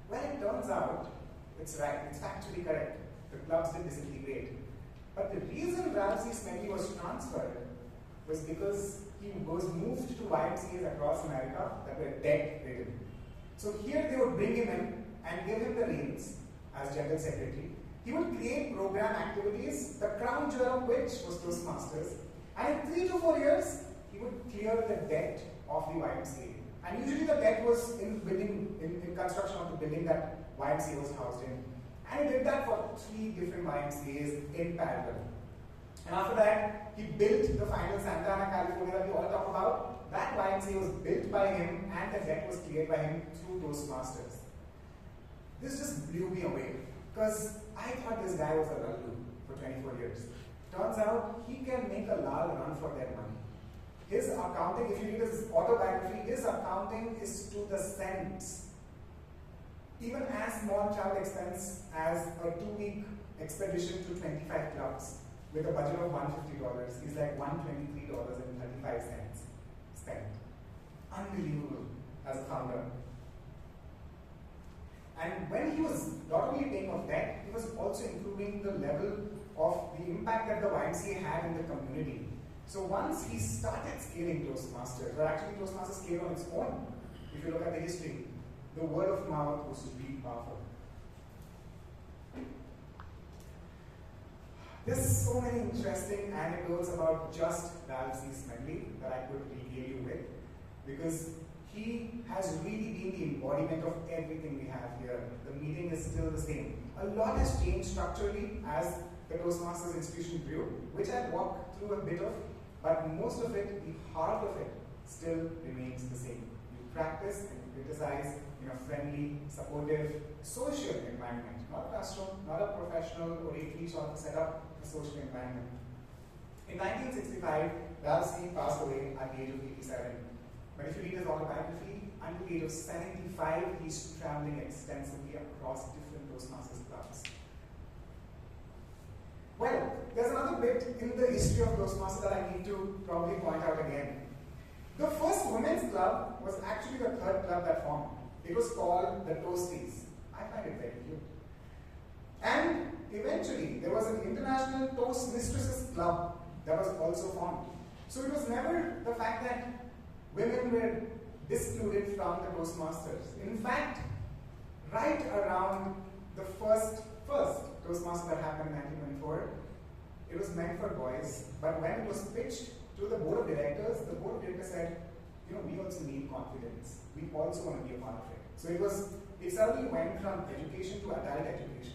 Well, it turns out, it's right, it's factually correct. The clubs did disintegrate. But the reason Ralph C. Smelly was transferred was because he was moved to YMCAs across America that were debt-ridden. So here they would bring him in and give him the reins as General Secretary. He would create program activities, the crown jewel of which was Toastmasters. And in 3 to 4 years, he would clear the debt of the YMCA. And usually the debt was in building, in construction of the building that YMCA was housed in. And he did that for 3 different YMCAs in parallel. And after that, he built the final Santa Ana, California that we all talk about. That YMCA was built by him and the debt was cleared by him through Toastmasters. This just blew me away because I thought this guy was a lallu for 24 years. Turns out he can make a lal run for their money. His accounting, if you read his autobiography, his accounting is to the cents. Even as small travel expense as a 2-week expedition to 25 clubs with a budget of $150 is like $123.35 spent. Unbelievable as a founder. And when he was not only paying off debt, he was also improving the level of the impact that the YMCA had in the community. So once he started scaling Toastmasters, or actually Toastmasters scaled on its own, if you look at the history, the word of mouth was really powerful. There's so many interesting anecdotes about just Ralph C. Smelly that I could regale you with, because he has really been the embodiment of everything we have here. The meeting is still the same. A lot has changed structurally as the Toastmasters institution grew, which I'll walk through a bit of, but most of it, the heart of it, still remains the same. You practice and you criticize in a friendly, supportive, social environment. Not a classroom, not a professional oratory sort of setup, a social environment. In 1965, Ralph C. passed away at the age of 87. But if you read his autobiography, until the age of 75, he's traveling extensively across different Toastmasters clubs. Well, there's another bit in the history of Toastmasters that I need to probably point out again. The first women's club was actually the 3rd club that formed. It was called the Toasties. I find it very cute. And eventually, there was an International Toastmasters Club that was also formed. So it was never the fact that women were excluded from the Toastmasters. In fact, right around the first Toastmaster that happened in 1924, it was meant for boys, but when it was pitched to the board of directors said, you know, we also need confidence. We also want to be a part of it. So it suddenly went from education to adult education,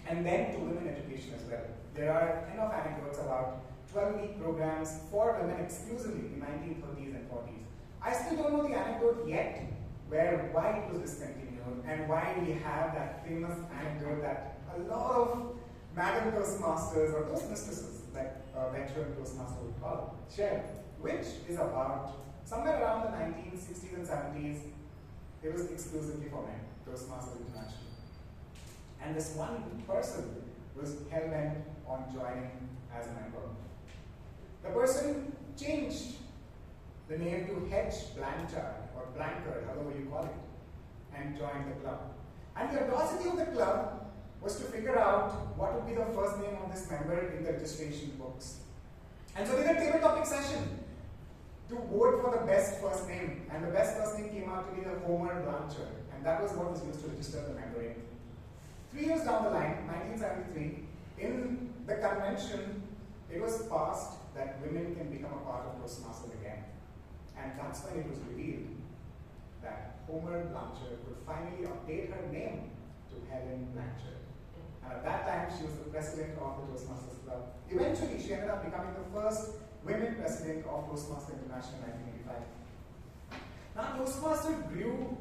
and then to women education as well. There are enough anecdotes about 12-week programs for women exclusively in 1930s and 40s. I still don't know the anecdote yet, why it was discontinued, and why we have that famous anecdote that a lot of Madam Toastmasters or Toastmistresses, like a veteran Toastmaster would call it, share, which is about somewhere around the 1960s and 70s. It was exclusively for men, Toastmasters International. And this one person was hell-bent on joining as a member. The person changed the name to H. Blanchard, or Blanchard, however you call it, and joined the club. And the audacity of the club was to figure out what would be the first name of this member in the registration books. And so they did a table topic session to vote for the best first name. And the best first name came out to be the Homer Blanchard. And that was what was used to register the member in. 3 years down the line, 1973, in the convention, it was passed that women can become a part of Toastmasters again. And that's when it was revealed that Homer Blanchard would finally update her name to Helen Blanchard. And at that time, she was the president of the Toastmasters Club. Eventually, she ended up becoming the first women president of Toastmasters International in 1985. Now, Toastmasters grew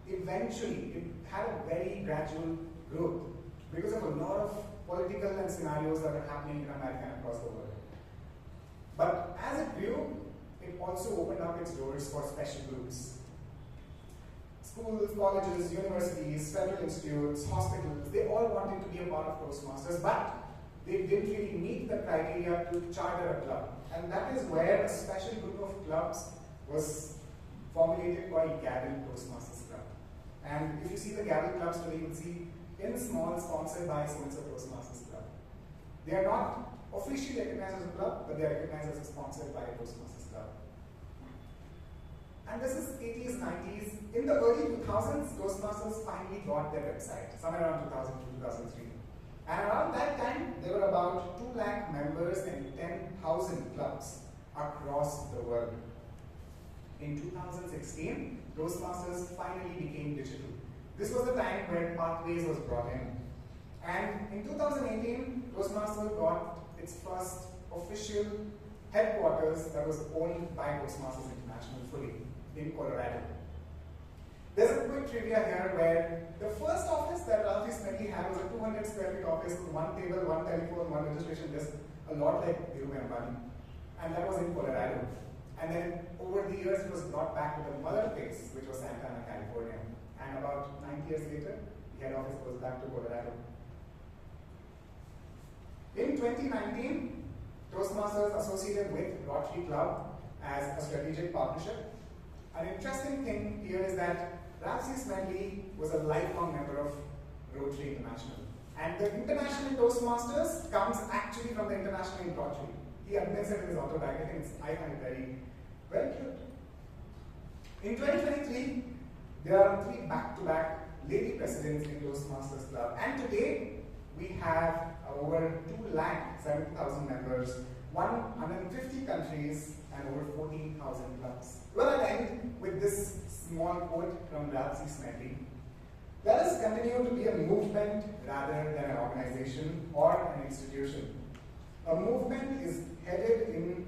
eventually. It had a very gradual growth because of a lot of political and scenarios that were happening in America and across the world. But as it grew, it also opened up its doors for special groups. Schools, colleges, universities, federal institutes, hospitals, they all wanted to be a part of Toastmasters, but they didn't really meet the criteria to charter a club. And that is where a special group of clubs was formulated called Gavel Toastmasters Club. And if you see the Gavel clubs today, you will see in small sponsored by so-and-so Toastmasters Club. They are not officially recognized as a club, but they are recognized as sponsored by a Toastmasters Club. And this is 80s, 90s. In the early 2000s, Toastmasters finally got their website, somewhere around 2002, 2003. And around that time, there were about 2 lakh members and 10,000 clubs across the world. In 2016, Toastmasters finally became digital. This was the time when Pathways was brought in. And in 2018, Toastmasters got its first official headquarters that was owned by Toastmasters International fully in Colorado. There's a quick trivia here where the first office that Ralphie Smedley had was a 200 square feet office with 1 table, 1 telephone, 1 registration desk, a lot like Devineni. And that was in Colorado. And then over the years, it was brought back to the mother place, which was Santa Ana, California. And about 9 years later, the head office goes back to Colorado. In 2019, Toastmasters associated with Rotary Club as a strategic partnership. An interesting thing here is that Ralphie Smedley was a lifelong member of Rotary International. And the International Toastmasters comes actually from the International Rotary. He admits it in his autobiography, and I find it very, very cute. In 2023, there are 3 back-to-back lady presidents in Toastmasters Club. And today, we have over 2,70,000 members, 150 countries, and over 14,000 clubs. Well, I'll end with this small quote from Ralphie Smedley. Let us continue to be a movement rather than an organization or an institution. A movement is headed in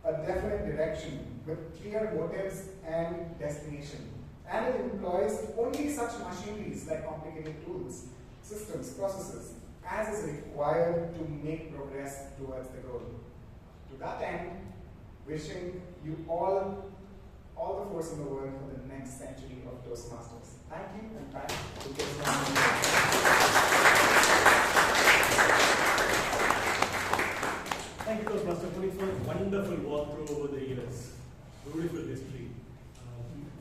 a definite direction with clear motives and destination. And it employs only such machineries like complicated tools, systems, processes, as is required to make progress towards the goal. To that end, wishing you all the force in the world for the next century of Toastmasters. Thank you, and back to Toastmasters. Thank you, Toastmaster Puneeth, for a wonderful walkthrough over the years. Beautiful history.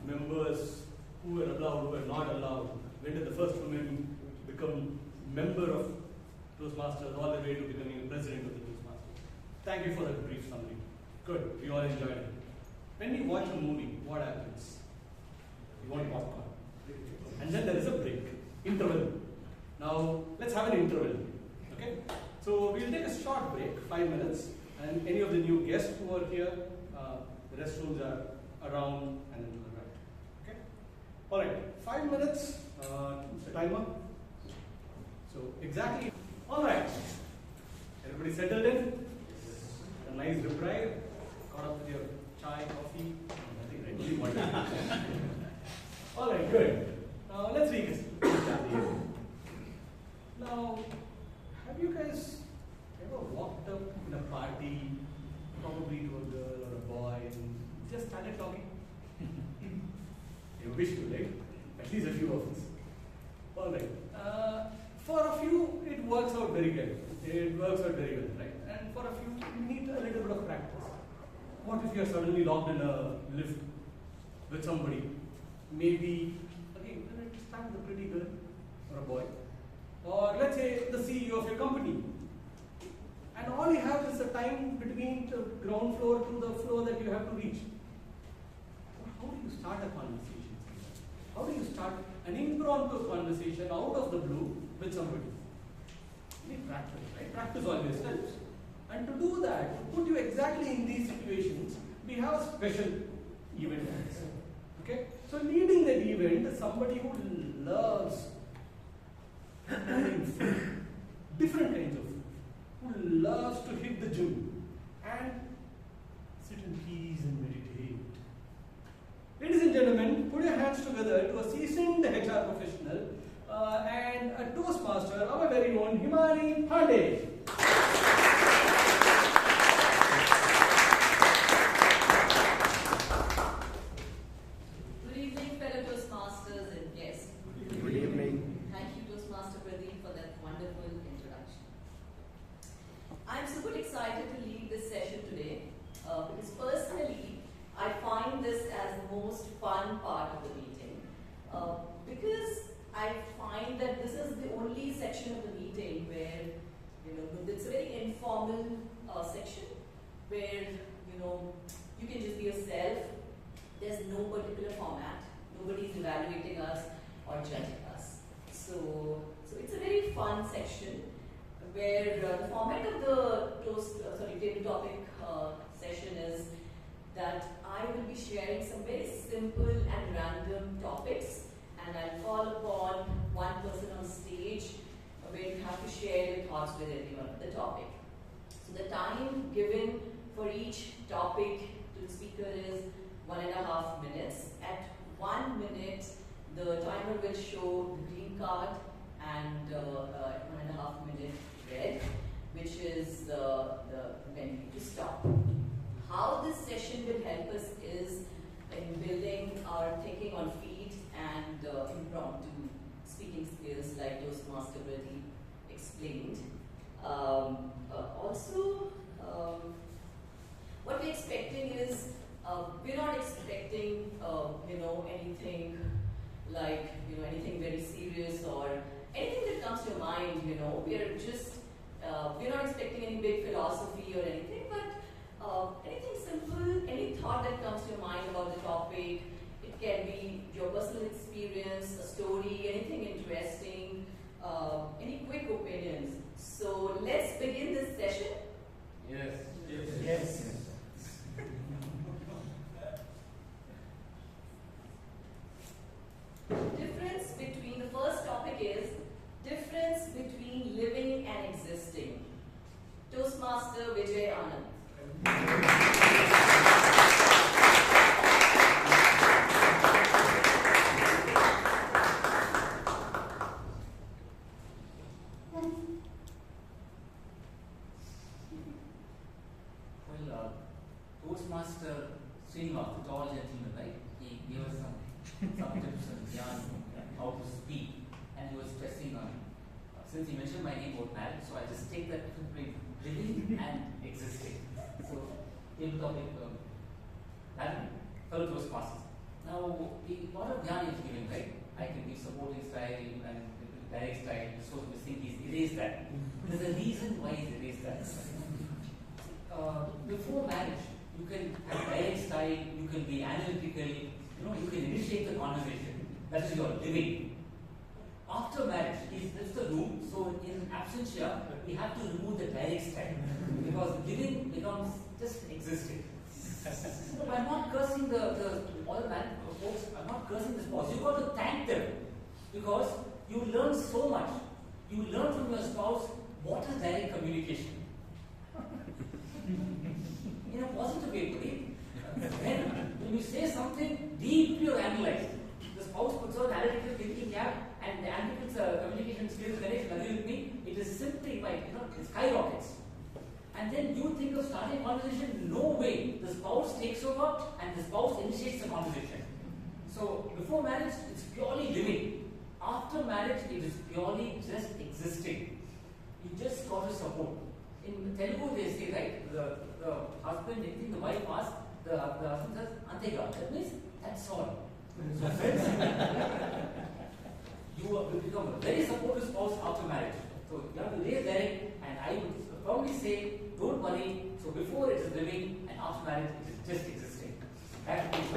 Members who were allowed, who were not allowed. When did the first woman become member of Toastmasters, all the way to becoming the president of the Toastmasters? Thank you for that brief summary. Good, we all enjoyed it. When we watch a movie, what happens? We want popcorn. And then there is a break, interval. Now, let's have an interval. Okay? So, we'll take a short break, 5 minutes. And any of the new guests who are here, the restrooms are around and to the right. Okay? Alright, 5 minutes. The timer. So, exactly. Alright. Everybody settled in? A nice reprieve. Caught up with your chai, coffee, nothing, right? Only water. Alright, good. Now let's read this. Now, have you guys ever walked up in a party, probably to a girl or a boy, and just started talking? You wish to, right? At least a few of us. Alright. For a few, it works out very well. It works out very well, right? And for a few, you need a little bit of practice. What if you're suddenly locked in a lift with somebody? Maybe, again, start with a pretty girl or a boy. Or let's say the CEO of your company. And all you have is the time between the ground floor to the floor that you have to reach. How do you start a conversation? How do you start an impromptu conversation out of the blue with somebody? You need practice, right? Practice always helps. And to do that, to put you exactly in these situations, we have a special event. Okay? So leading that event is somebody who loves food, different kinds of food, who loves to hit the gym and sit in peace and meditate. Ladies and gentlemen, put your hands together to a seasoned HR professional and a Toastmaster, our very own Himani Pandey. excited to lead this session today because personally, I find this as the most fun part of the meeting because I find that this is the only section of the meeting where, it's a very informal section where, you can just be yourself. There's no particular format. Nobody's evaluating us or judging us. So it's a very fun section where the format of the table topic session is that I will be sharing some very simple and random topics, and I'll call upon one person on stage where you have to share your thoughts with everyone on the topic. So the time given for each topic to the speaker is 1.5 minutes. At 1 minute, the timer will show the green card and 1.5 minute red, which is when you need to stop. How this session will help us is in building our thinking on feet and impromptu speaking skills like Toastmaster Pradeep explained. What we're expecting is, we're not expecting, anything like, anything very serious or anything that comes to your mind, we're just, we're not expecting any big philosophy or anything, but anything simple, any thought that comes to your mind about the topic. It can be your personal experience, a story, anything interesting, any quick opinions. So let's begin this session. Yes. Yes. Difference between, the first topic is difference between living and existing. Toastmaster Vijay Anand. Toastmaster Sreenivas, the tall gentleman, right? He gave us some tips and yarn how to speak, and he was stressing on. Since he mentioned my name about marriage, so I just take that between living and existing. So, table topic, fellow Toastmasters. Now, a lot of yarn is given, right? I can give supporting style and direct style. So we think he's erased that. There's a reason why he's erased that. Before marriage, you can have direct style, you can be analytical, you can initiate the conversation. That is your living. After marriage, he left the room, so in absentia, we have to remove the direct style because living becomes just existing. So I'm not cursing all the married folks, I'm not cursing the spouse. You've got to thank them because you learn so much. You learn from your spouse what is direct communication. In a positive way, Pradeep. When you say something deeply or analyzed, the spouse puts out analytical thinking gap and the analytical communication skills connection, agree with me, it is simply like, it skyrockets. And then you think of starting a conversation, no way. The spouse takes over and the spouse initiates the conversation. So before marriage, it's purely living. After marriage, it is purely just existing. You just got to support. In Telugu, they say, right, the husband, anything the wife asks, the husband says, Antega. That means, that's all. So friends, you will become a very supportive spouse after marriage. So you have to raise direct, and I would probably say, don't worry. So before it is living, and after marriage, it is just existing. That would be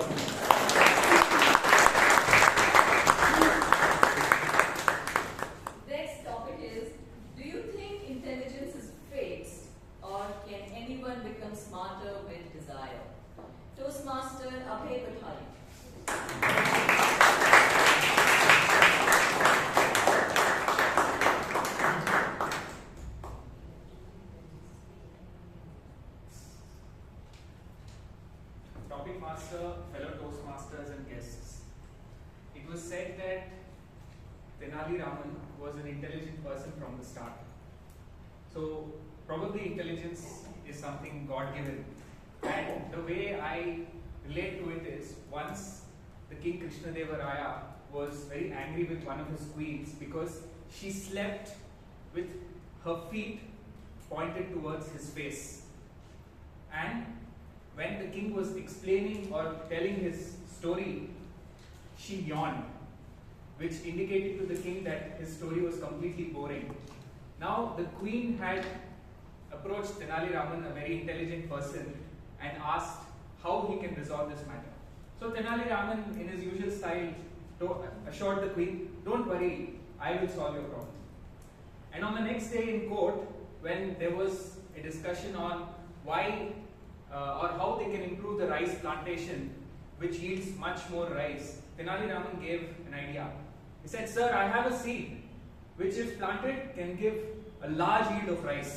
Next topic is, do you think intelligence is fixed or can anyone become smarter with desire? Toastmaster Abhay Kothari. Topic master, fellow Toastmasters and guests. It was said that Tenali Raman was an intelligent person from the start. So probably intelligence is something God-given. And the way I relate to it is, once the King Krishna was very angry with one of his queens because she slept with her feet pointed towards his face. And when the king was explaining or telling his story, she yawned, which indicated to the king that his story was completely boring. Now the queen had approached Tenali Raman, a very intelligent person, and asked how he can resolve this matter. So Tenali Raman, in his usual style, assured the queen, "Don't worry, I will solve your problem." And on the next day in court, when there was a discussion on why or how they can improve the rice plantation, which yields much more rice, Tenali Raman gave an idea. He said, "Sir, I have a seed which, if planted, can give a large yield of rice."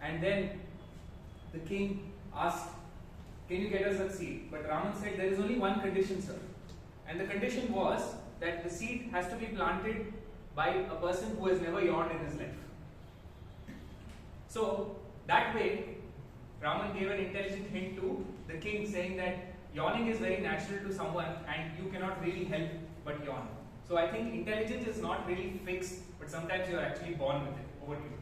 And then the king asked, "Can you get us that seed?" But Raman said, "There is only one condition, sir." And the condition was that the seed has to be planted by a person who has never yawned in his life. So that way, Raman gave an intelligent hint to the king, saying that yawning is very natural to someone and you cannot really help but yawn. So I think intelligence is not really fixed, but sometimes you are actually born with it. Over to you.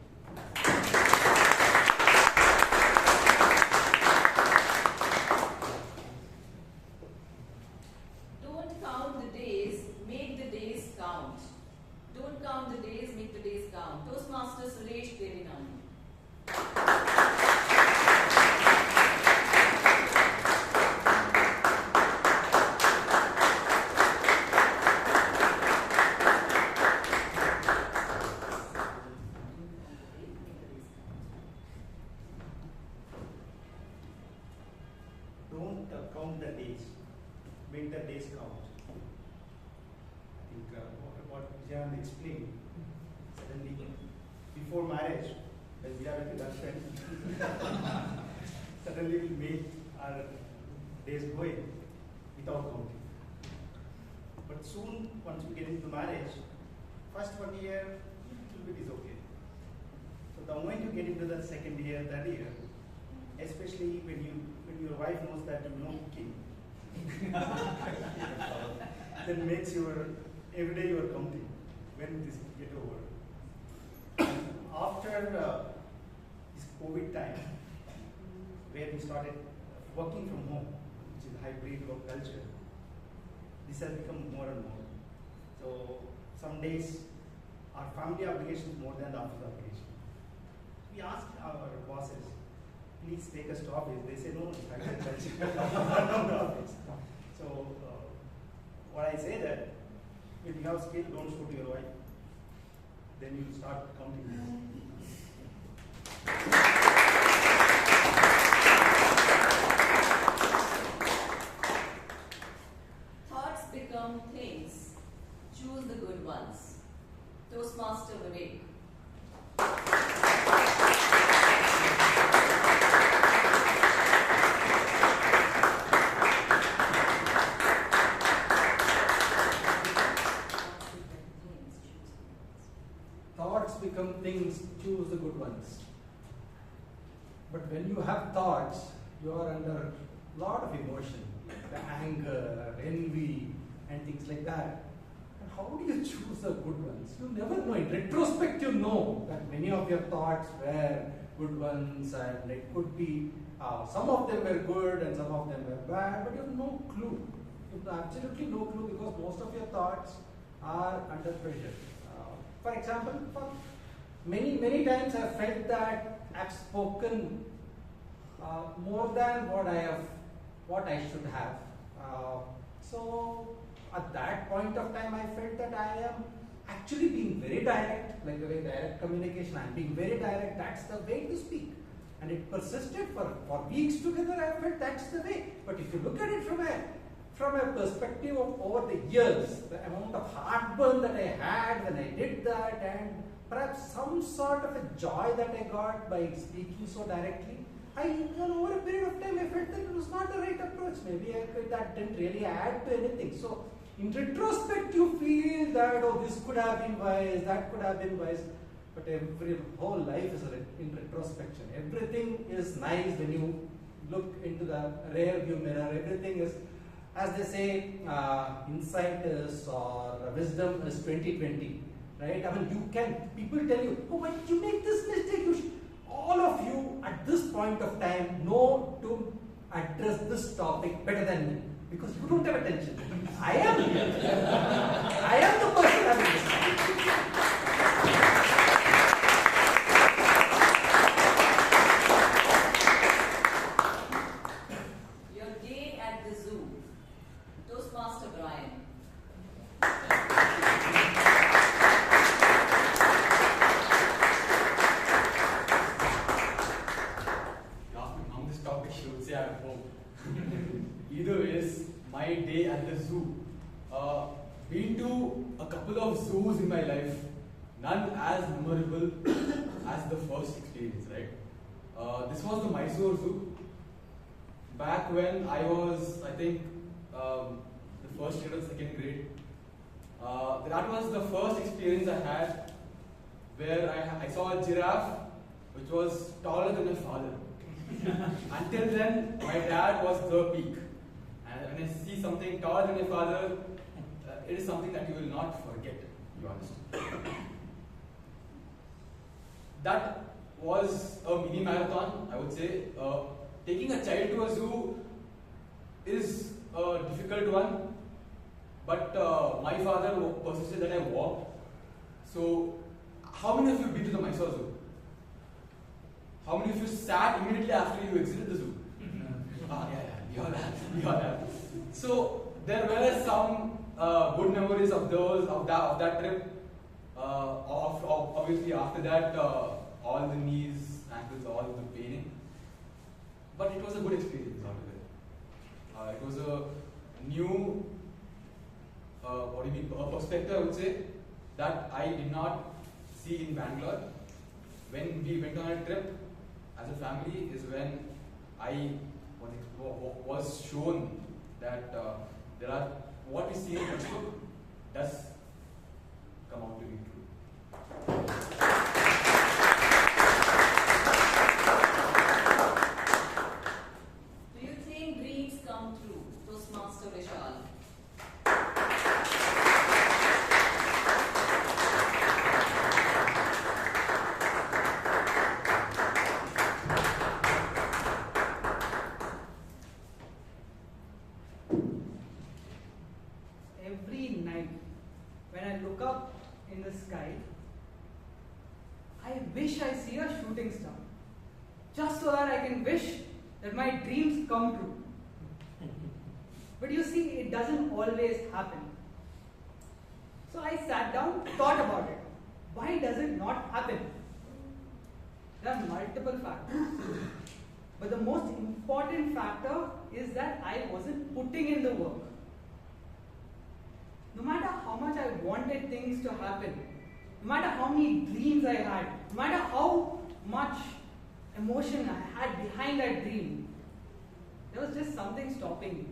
Don't count the days, make the days count. Don't count the days, make the days count. Toastmaster Suresh, Devineni. Don't count the days, make the days count. I think what Vijayan explained, suddenly before marriage, when we are with the girlfriend, suddenly we make our days going without counting. But soon, once we get into marriage, first 1 year, little bit is okay. So the moment you get into the second year, third year, especially when your wife knows that you know cooking, then makes your every day you are counting when this get over. And after this COVID time, where we started working from home, which is hybrid work culture, this has become more and more. So some days our family obligation is more than the office obligation. We asked our bosses, "Please take us to office." They say, "No, it's hybrid culture." Not the office. So what I say that if you have skill, don't show to your wife. Then you start counting this. Thoughts become things. Choose the good ones. Toastmaster Vivek. Thoughts become things, choose the good ones. But when you have thoughts, you are under a lot of emotion, the anger, envy, and things like that. And how do you choose the good ones? You never know. In retrospect, you know that many of your thoughts were good ones, and it could be some of them were good and some of them were bad, but you have no clue. You have absolutely no clue because most of your thoughts are under pressure. For example, for many times I felt that I've spoken more than what I should have. So at that point of time, I felt that I am actually being very direct, like the way direct communication. I'm being very direct. That's the way to speak, and it persisted for weeks together. I felt that's the way. But if you look at it from a perspective of over the years, the amount of heartburn that I had when I did that, and perhaps some sort of a joy that I got by speaking so directly, over a period of time I felt that it was not the right approach. Maybe that didn't really add to anything. So in retrospect you feel that, oh, this could have been wise, that could have been wise, but whole life is in retrospection. Everything is nice when you look into the rear view mirror. Everything is, as they say, insight is or wisdom is 20/20. right? I mean, people tell you, oh, why did you make this mistake? All of you at this point of time know to address this topic better than me because you don't have attention. I am the person having this topic. Your day at the zoo. Toastmaster Bryan. On this topic, she would say I'm home. Either is my day at the zoo. Been to a couple of zoos in my life, none as memorable as the first experience, right? This was the Mysore Zoo. Back when I was, I think, the first year of second grade. That was the first experience I had where I saw a giraffe which was taller than my father. Until then, my dad was the peak. And when I see something taller than my father, it is something that you will not forget, to be honest. That was a mini marathon, I would say. Taking a child to a zoo is a difficult one, but my father persisted that I walked. So, how many of you been to the Mysore Zoo? How many of you sat immediately after you exited the zoo? We all have. So there were some good memories of that trip. Obviously after that, all the knees, ankles, all the paining. But it was a good experience out of it. It was a new, a perspective, I would say, that I did not see in Bangalore. When we went on a trip as a family is when I was shown that there are what we see in textbook does come out to be true. Do you think dreams come true? Toastmaster Vishal. Every night when I look up in the sky, I wish I see a shooting star. Just so that I can wish that my dreams come true. But you see, it doesn't always happen. So I sat down, thought about it. Why does it not happen? There are multiple factors. But the most important factor is that I wasn't putting in the work. No matter how much I wanted things to happen, no matter how many dreams I had, no matter how much emotion I had behind that dream, there was just something stopping me.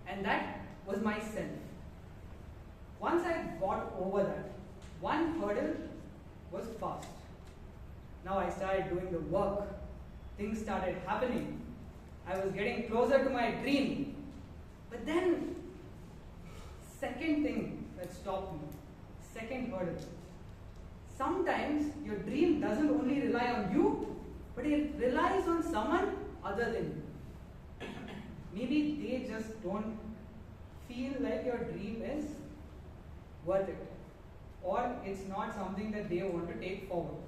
And that was myself. Once I got over that, one hurdle was fast. Now I started doing the work. Things started happening. I was getting closer to my dream. But then, second thing that stopped me, second hurdle. Sometimes your dream doesn't only rely on you, but it relies on someone other than you. Maybe they just don't feel like your dream is worth it, or it's not something that they want to take forward.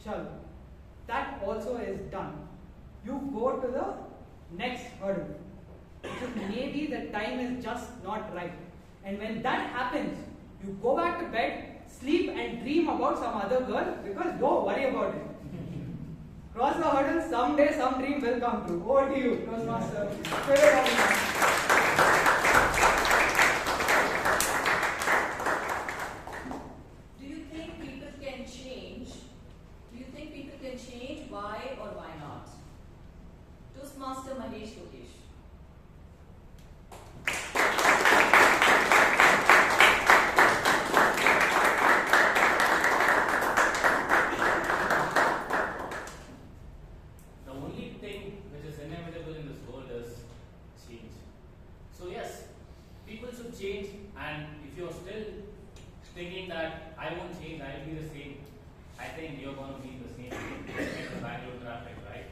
Chalo, that also is done. You go to the next hurdle. So maybe the time is just not right. And when that happens, you go back to bed, sleep and dream about some other girl because don't worry about it. Cross the hurdle, someday some dream will come true. Over to you, Toastmaster. Do you think people can change? Do you think people can change? Why or why not? Toastmaster Mahesh, Lokesh. The only thing which is inevitable in this world is change. people should change, and if you're still thinking that I won't change, I'll be the same, I think you're going to be the same in the Bangalore traffic, right?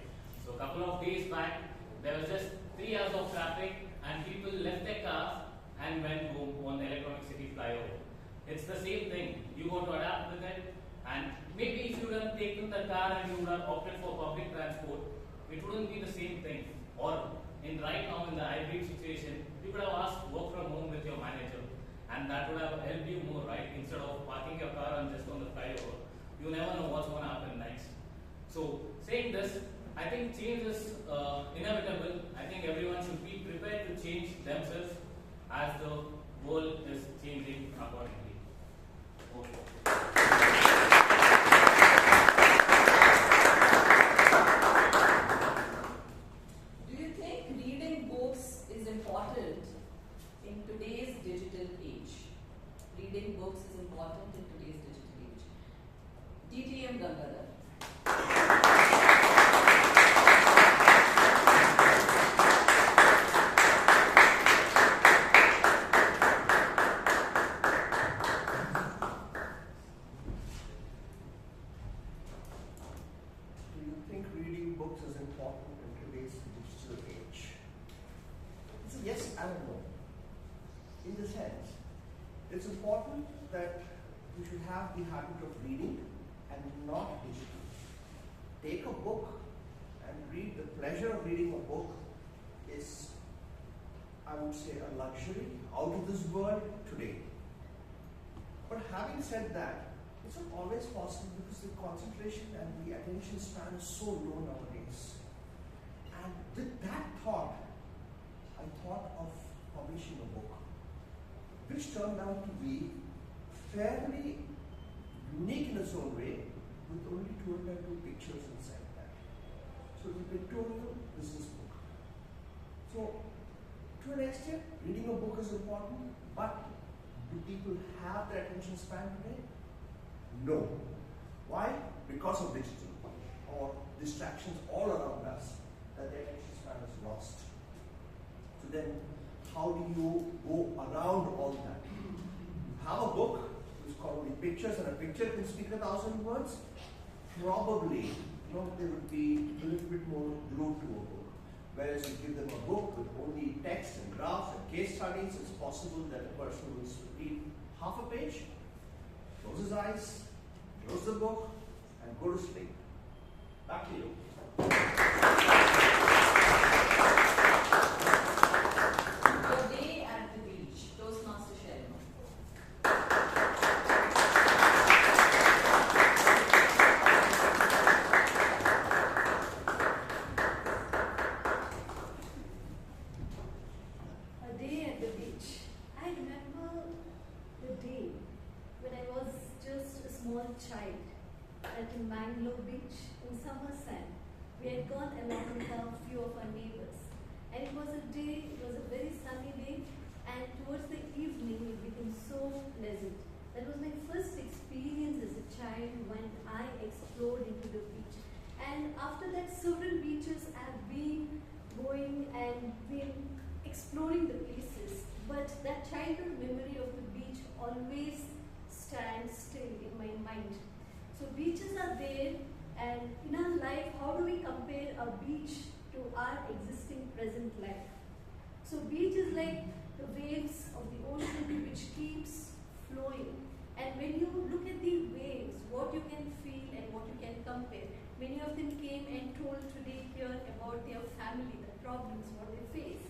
So a couple of days back, there was just 3 hours of traffic and people left their cars and went home on the Electronic City flyover. It's the same thing. You want to adapt with it, and maybe if you would have taken the car and you would have opted for public transport, it wouldn't be the same thing. Or in right now in the hybrid situation, you could have asked work from home with your manager, and that would have helped you more, right? Instead of parking your car and just on the flyover, you never know what's going to happen next. So saying this, I think change is inevitable. I think everyone should be prepared to change themselves as the world is changing accordingly. Do you think reading books is important in today's digital age? Reading books is important in today's digital age. DTM Gangaadhar. Do you think reading books is important in today's digital age? It's a yes and a no. In the sense, it's important that you should have the habit of reading and not digital. Take a book and read. The pleasure of reading a book is, I would say, a luxury out of this world today. But having said that, it's not always possible because the concentration and the attention span is so low nowadays. And with that thought, I thought of publishing a book, which turned out to be fairly unique in its own way, with only 202 pictures inside that. So it's a pictorial business book. So to an extent, reading a book is important, but do people have the attention span today? No. Why? Because of digital or distractions all around us, that the attention span is lost. So then, how do you go around all that? You have a book, it's called only pictures, and a picture can speak 1,000 words. Probably, they would be a little bit more glued to a book. Whereas you give them a book with only text and graphs and case studies, it's possible that a person will read half a page, close his eyes, close the book, and go to sleep. Back to you. Your day at the beach. Toastmaster Shelma. A day at the beach. I remember the day when I was just a small child at Bangalore beach in summer sun. We had gone along with a few of our neighbors, and it was a very sunny day, and towards the evening it became so pleasant. That was my first experience as a child when I explored into the beach. And after that, several beaches I've been going and been exploring the places, but that childhood memory of the beach always stands still in my mind. So beaches are there, and in our life, how do we compare a beach to our existing present life? So beach is like the waves of the ocean which keeps flowing. And when you look at the waves, what you can feel and what you can compare. Many of them came and told today here about their family, the problems, what they face,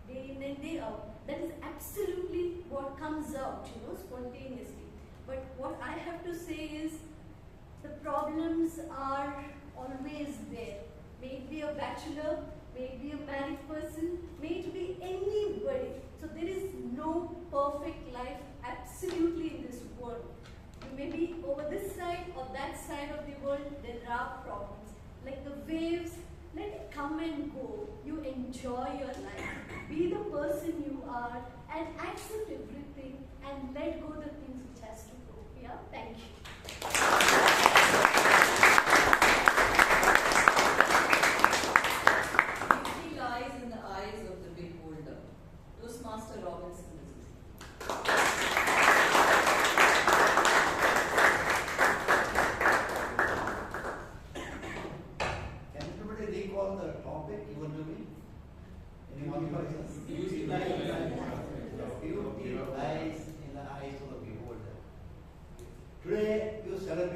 day in and day out. That is absolutely what comes out, spontaneously. But what I have to say is, the problems are always there. May it be a bachelor, may it be a married person, may it be anybody. So there is no perfect life absolutely in this world. You may be over this side or that side of the world, there are problems. Like the waves, let it come and go. You enjoy your life. Be the person you are and accept everything and let go the things which has to go. Yeah, thank you. Beauty lies in the eyes of the beholder. Toastmaster Robinson is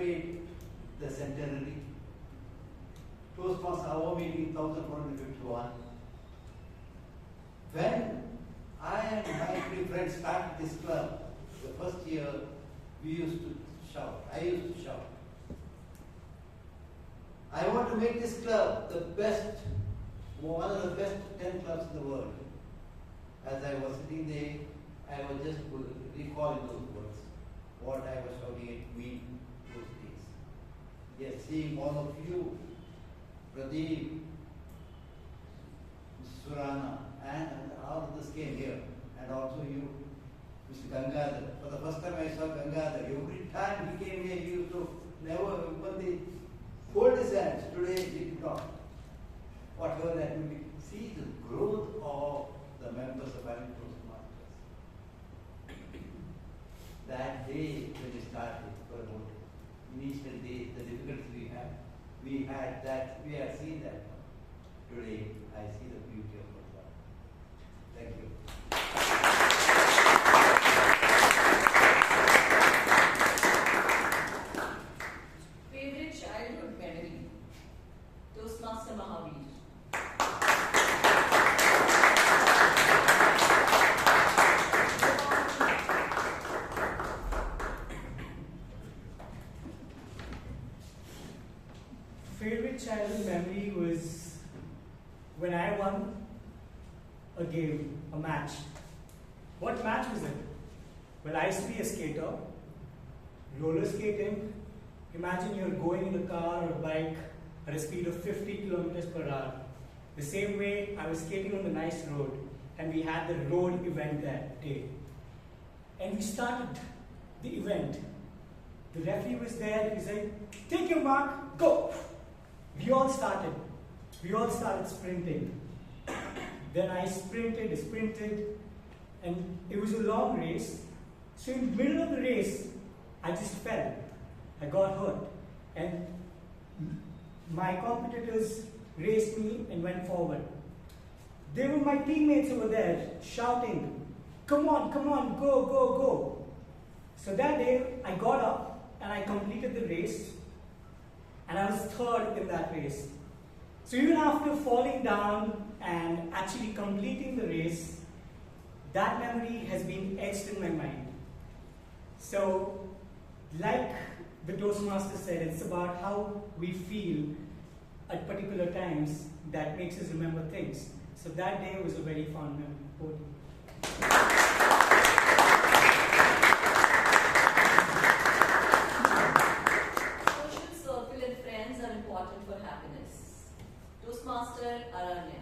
celebrate the centenary. Toastmasters our meeting 1451. When I and my three friends started this club, the first year we used to shout. I used to shout. I want to make this club the best, one of the best 10 clubs in the world. As I was sitting there, I was just recalling those words, what I was shouting at me those days. Yes, seeing all of you, Pradeep, Suraana, and all of us came here, and also you, Mr. Gangaadhar. For the first time I saw Gangaadhar, every time he came here, he used to never open the hold his hands. Today he did not. Whatever that will be. See the growth of the members of Bangalore Toastmasters. That day when we started, for about initial days, the difficulties we had that, we have seen that. Today I see the beauty of it. Thank you. Favorite childhood memory? Toastmaster Mahaveer. Favorite childhood memory was when I won a game, a match. What match was it? Well, I used to be a skater, roller skating. Imagine you're going in a car or a bike at a speed of 50 kilometers per hour. The same way I was skating on the nice road, and we had the road event that day. And we started the event. The referee was there, he said, take your mark, go. We all started sprinting. Then I sprinted, and it was a long race. So in the middle of the race, I just fell. I got hurt. And my competitors raced me and went forward. They were my teammates over there shouting, come on, go, go, go. So that day, I got up and I completed the race. And I was third in that race. So even after falling down and actually completing the race, that memory has been etched in my mind. So, like the Toastmaster said, it's about how we feel at particular times that makes us remember things. So that day was a very fond memory. Social circle and friends are important for happiness. Toastmaster Aranya.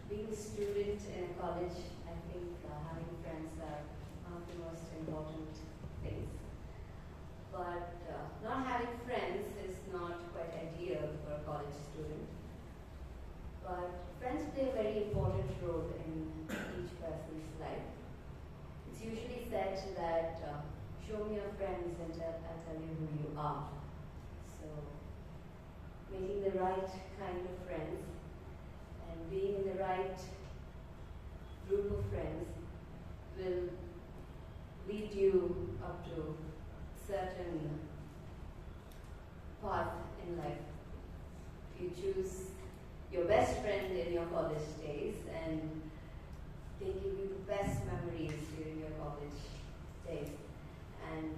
Being a student in a college, I think having friends are one of the most important things. But not having friends is not quite ideal for a college student. But friends play a very important role in each person's life. It's usually said that show me your friends and I'll tell you who you are. So making the right kind of friends and being in the right group of friends will lead you up to certain path in life. You choose your best friend in your college days and they give you the best memories during your college days. And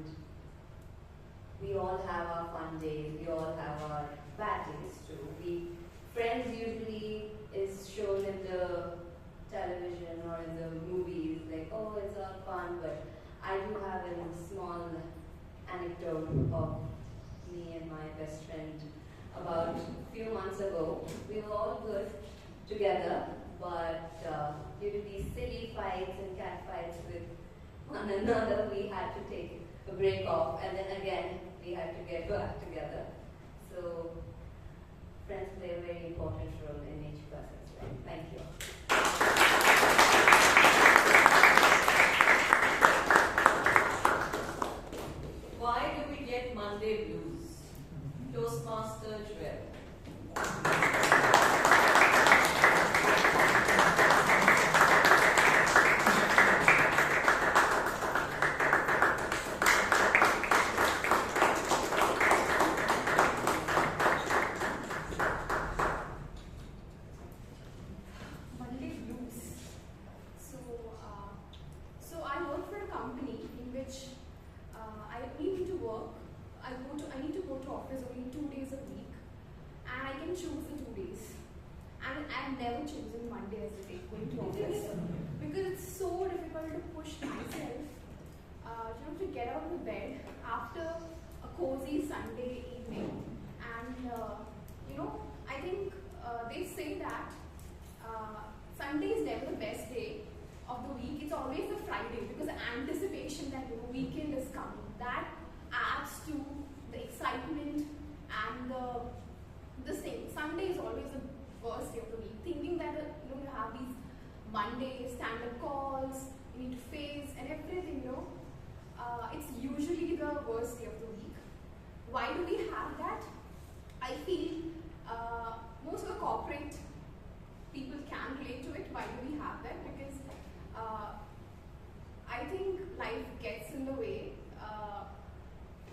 we all have our fun days, we all have our bad days too. Friends usually is shown in the television or in the movies, like, oh, it's all fun, but I do have a small anecdote of me and my best friend. About a few months ago, we were all good together, but due to these silly fights and cat fights with one another, we had to take a break off, and then again, we had to get back together. So, friends play a very important role in each person's life. Thank you. I've never chosen Monday as a day going to office because it's so difficult to push myself, to get out of bed after a cozy Sunday evening. And I think they say that Sunday is never the best day of the week. It's always the Friday because the anticipation that weekend is coming, that adds to the excitement and the same. Sunday is always the worst day of the week. Thinking that you have these Monday stand-up calls, you need to face and everything. It's usually the worst day of the week. Why do we have that? I feel most of the corporate people can relate to it. Why do we have that? Because I think life gets in the way.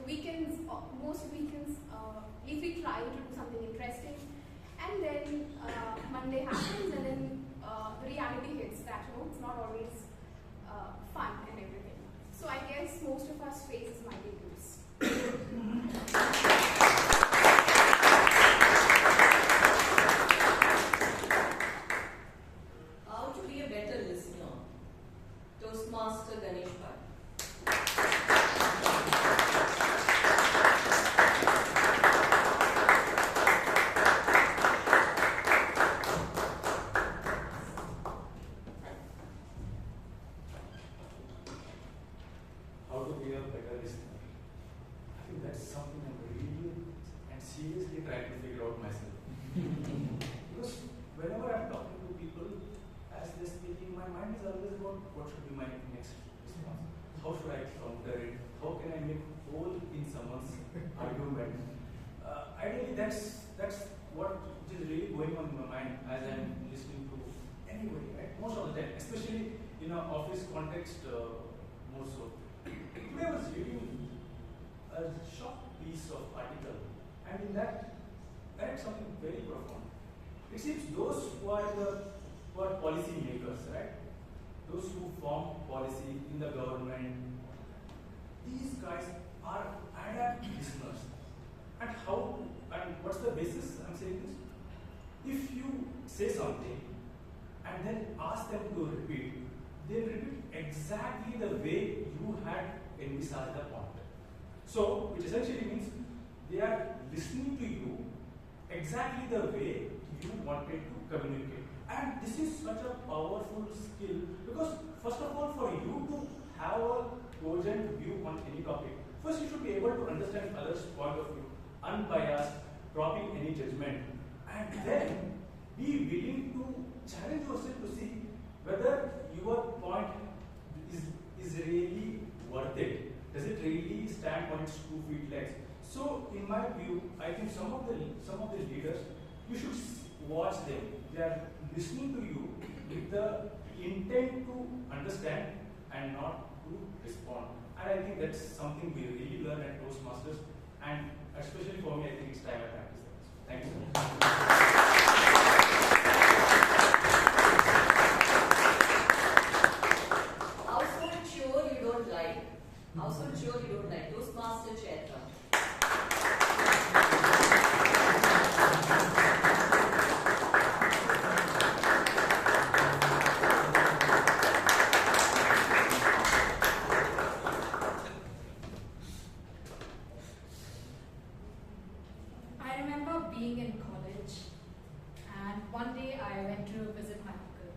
Weekends, most weekends, at least we try to do something interesting, and then Monday happens, and then the reality hits that it's not always fun and everything. So I guess most of us face Monday blues. How to be a better listener? Toastmaster Ganesh Bhatt. How to be a better listener? I think that's something I'm really and seriously trying to figure out myself. Because whenever I'm talking to people, as they're speaking, my mind is always about what should be my next response. How should I counter it? How can I make hole in someone's argument? Ideally, that's what is really going on in my mind as I'm listening to anybody, right? Most of the time, especially in an office context, more so. Today I was reading a short piece of article, and in that I read something very profound. It seems those who are policy makers, right? Those who form policy in the government, these guys are adept listeners. And what's the basis I'm saying this? If you say something and then ask them to repeat, they'll repeat exactly the way you had envisaged the point. So, which essentially means they are listening to you exactly the way you wanted to communicate. And this is such a powerful skill because, first of all, for you to have a cogent view on any topic, first you should be able to understand others' point of view, unbiased, dropping any judgment, and then be willing to challenge yourself to see whether your point is really worth it. Does it really stand on its 2 feet legs? So, in my view, I think some of the leaders, you should watch them. They are listening to you with the intent to understand and not to respond. And I think that's something we really learn at Toastmasters, and especially for me, I think it's time I practice that. Thank you so much. Household chore you don't like. Household chore you don't like. Toastmaster Chaitra. I remember being in college, and one day I went to visit my uncle.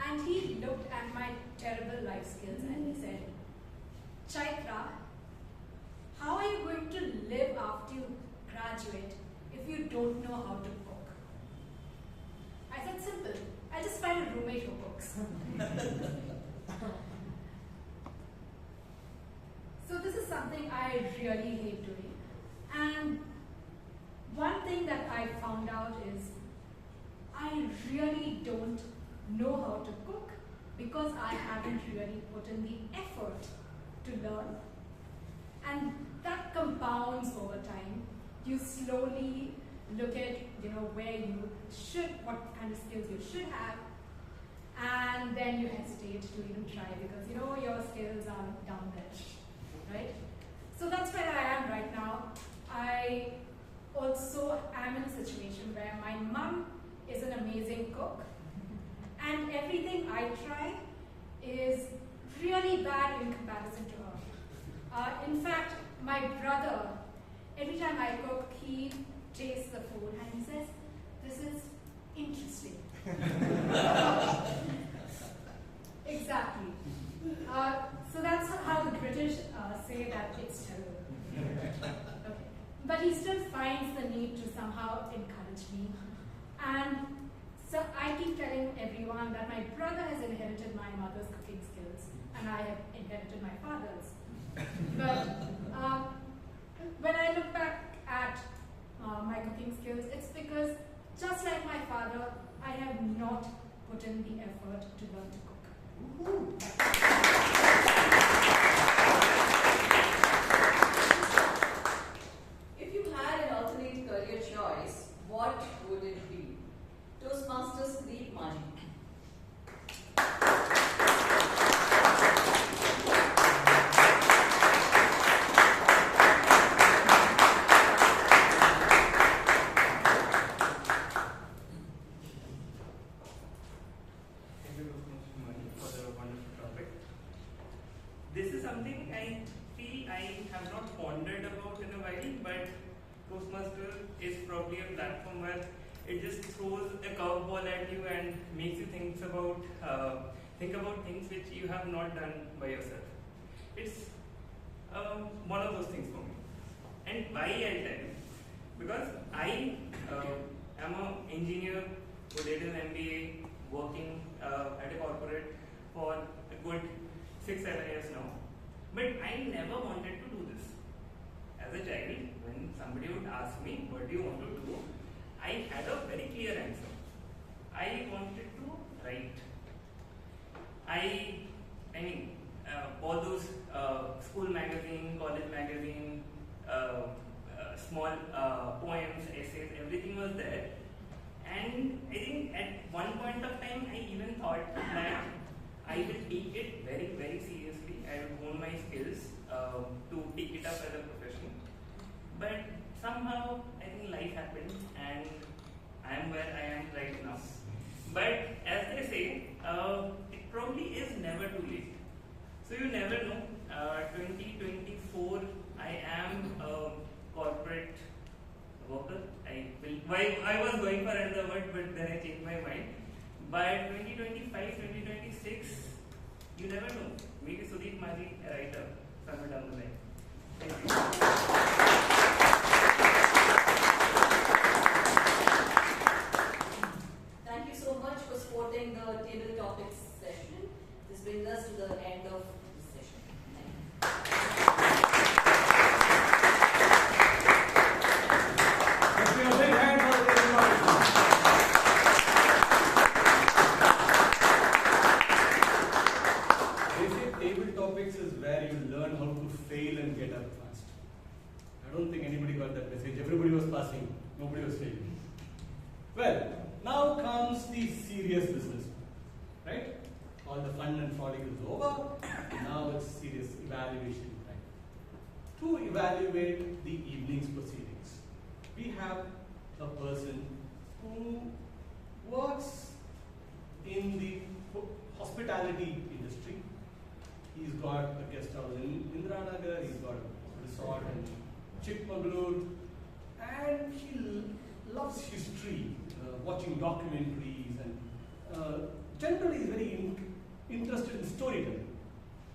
And he looked at my terrible life skills and he said, "Chaitra, how are you going to live after you graduate if you don't know how to cook?" I said, "Simple. I just find a roommate who cooks." So this is something I really hate doing. And one thing that I found out is I really don't know how to cook because I haven't really put in the effort to learn. And that compounds over time. You slowly look at where you should, what kind of skills you should have, and then you hesitate to even try because your skills are down there, right? So that's where I am right now. I also am in a situation where my mum is an amazing amazing cook, and everything I try is really bad in comparison to her. In fact, my brother, every time I cook, he tastes the food and he says, "This is interesting." Exactly. So that's how the British say that it's terrible. Okay. But he still finds the need to somehow encourage me. And so I keep telling everyone that my brother has inherited my mother's cooking skills and I have inherited my father's. But when I look back at my cooking skills, it's because just like my father, I have not put in the effort to learn to cook. If you had an alternate career choice, what would it be? Toastmasters Pradeep Mani. This is something I feel I have not pondered about in a while, but Toastmaster is probably a platform where it just throws a curveball at you and makes you think about things which you have not done by yourself. It's one of those things for me. And why I'll tell you. Because I am an engineer who did an MBA working at a corporate for a good 6-7 years now. But I never wanted to do this. As a child, when somebody would ask me, what do you want to do? I had a very clear answer. I wanted to write. I mean, all those school magazine, college magazine, small poems, essays, everything was there. And I think at one point of time, I even thought that I will take it very, very seriously. I will hone my skills to take it up as a profession. But somehow, I think life happened and I am where I am right now. But as they say, it probably is never too late. So you never know. 2024, I am a corporate worker. I was going for another word, but then I changed my mind. By 2025, 2026, you never know. Maybe Sudeep Maji, a writer, somewhere down the line. Thank you. Thank you so much for supporting the table topics session. This brings us to the end of this session. Thank you. I don't think anybody got that message. Everybody was passing, nobody was failing. Well, now comes the serious business, right? All the fun and frolic is over. Now it's serious evaluation time. To evaluate the evening's proceedings, we have a person who works in the hospitality industry. He's got a guest house in Indiranagar, he's got a resort in Chikmagalur, and he loves history, watching documentaries, and generally is very interested in storytelling.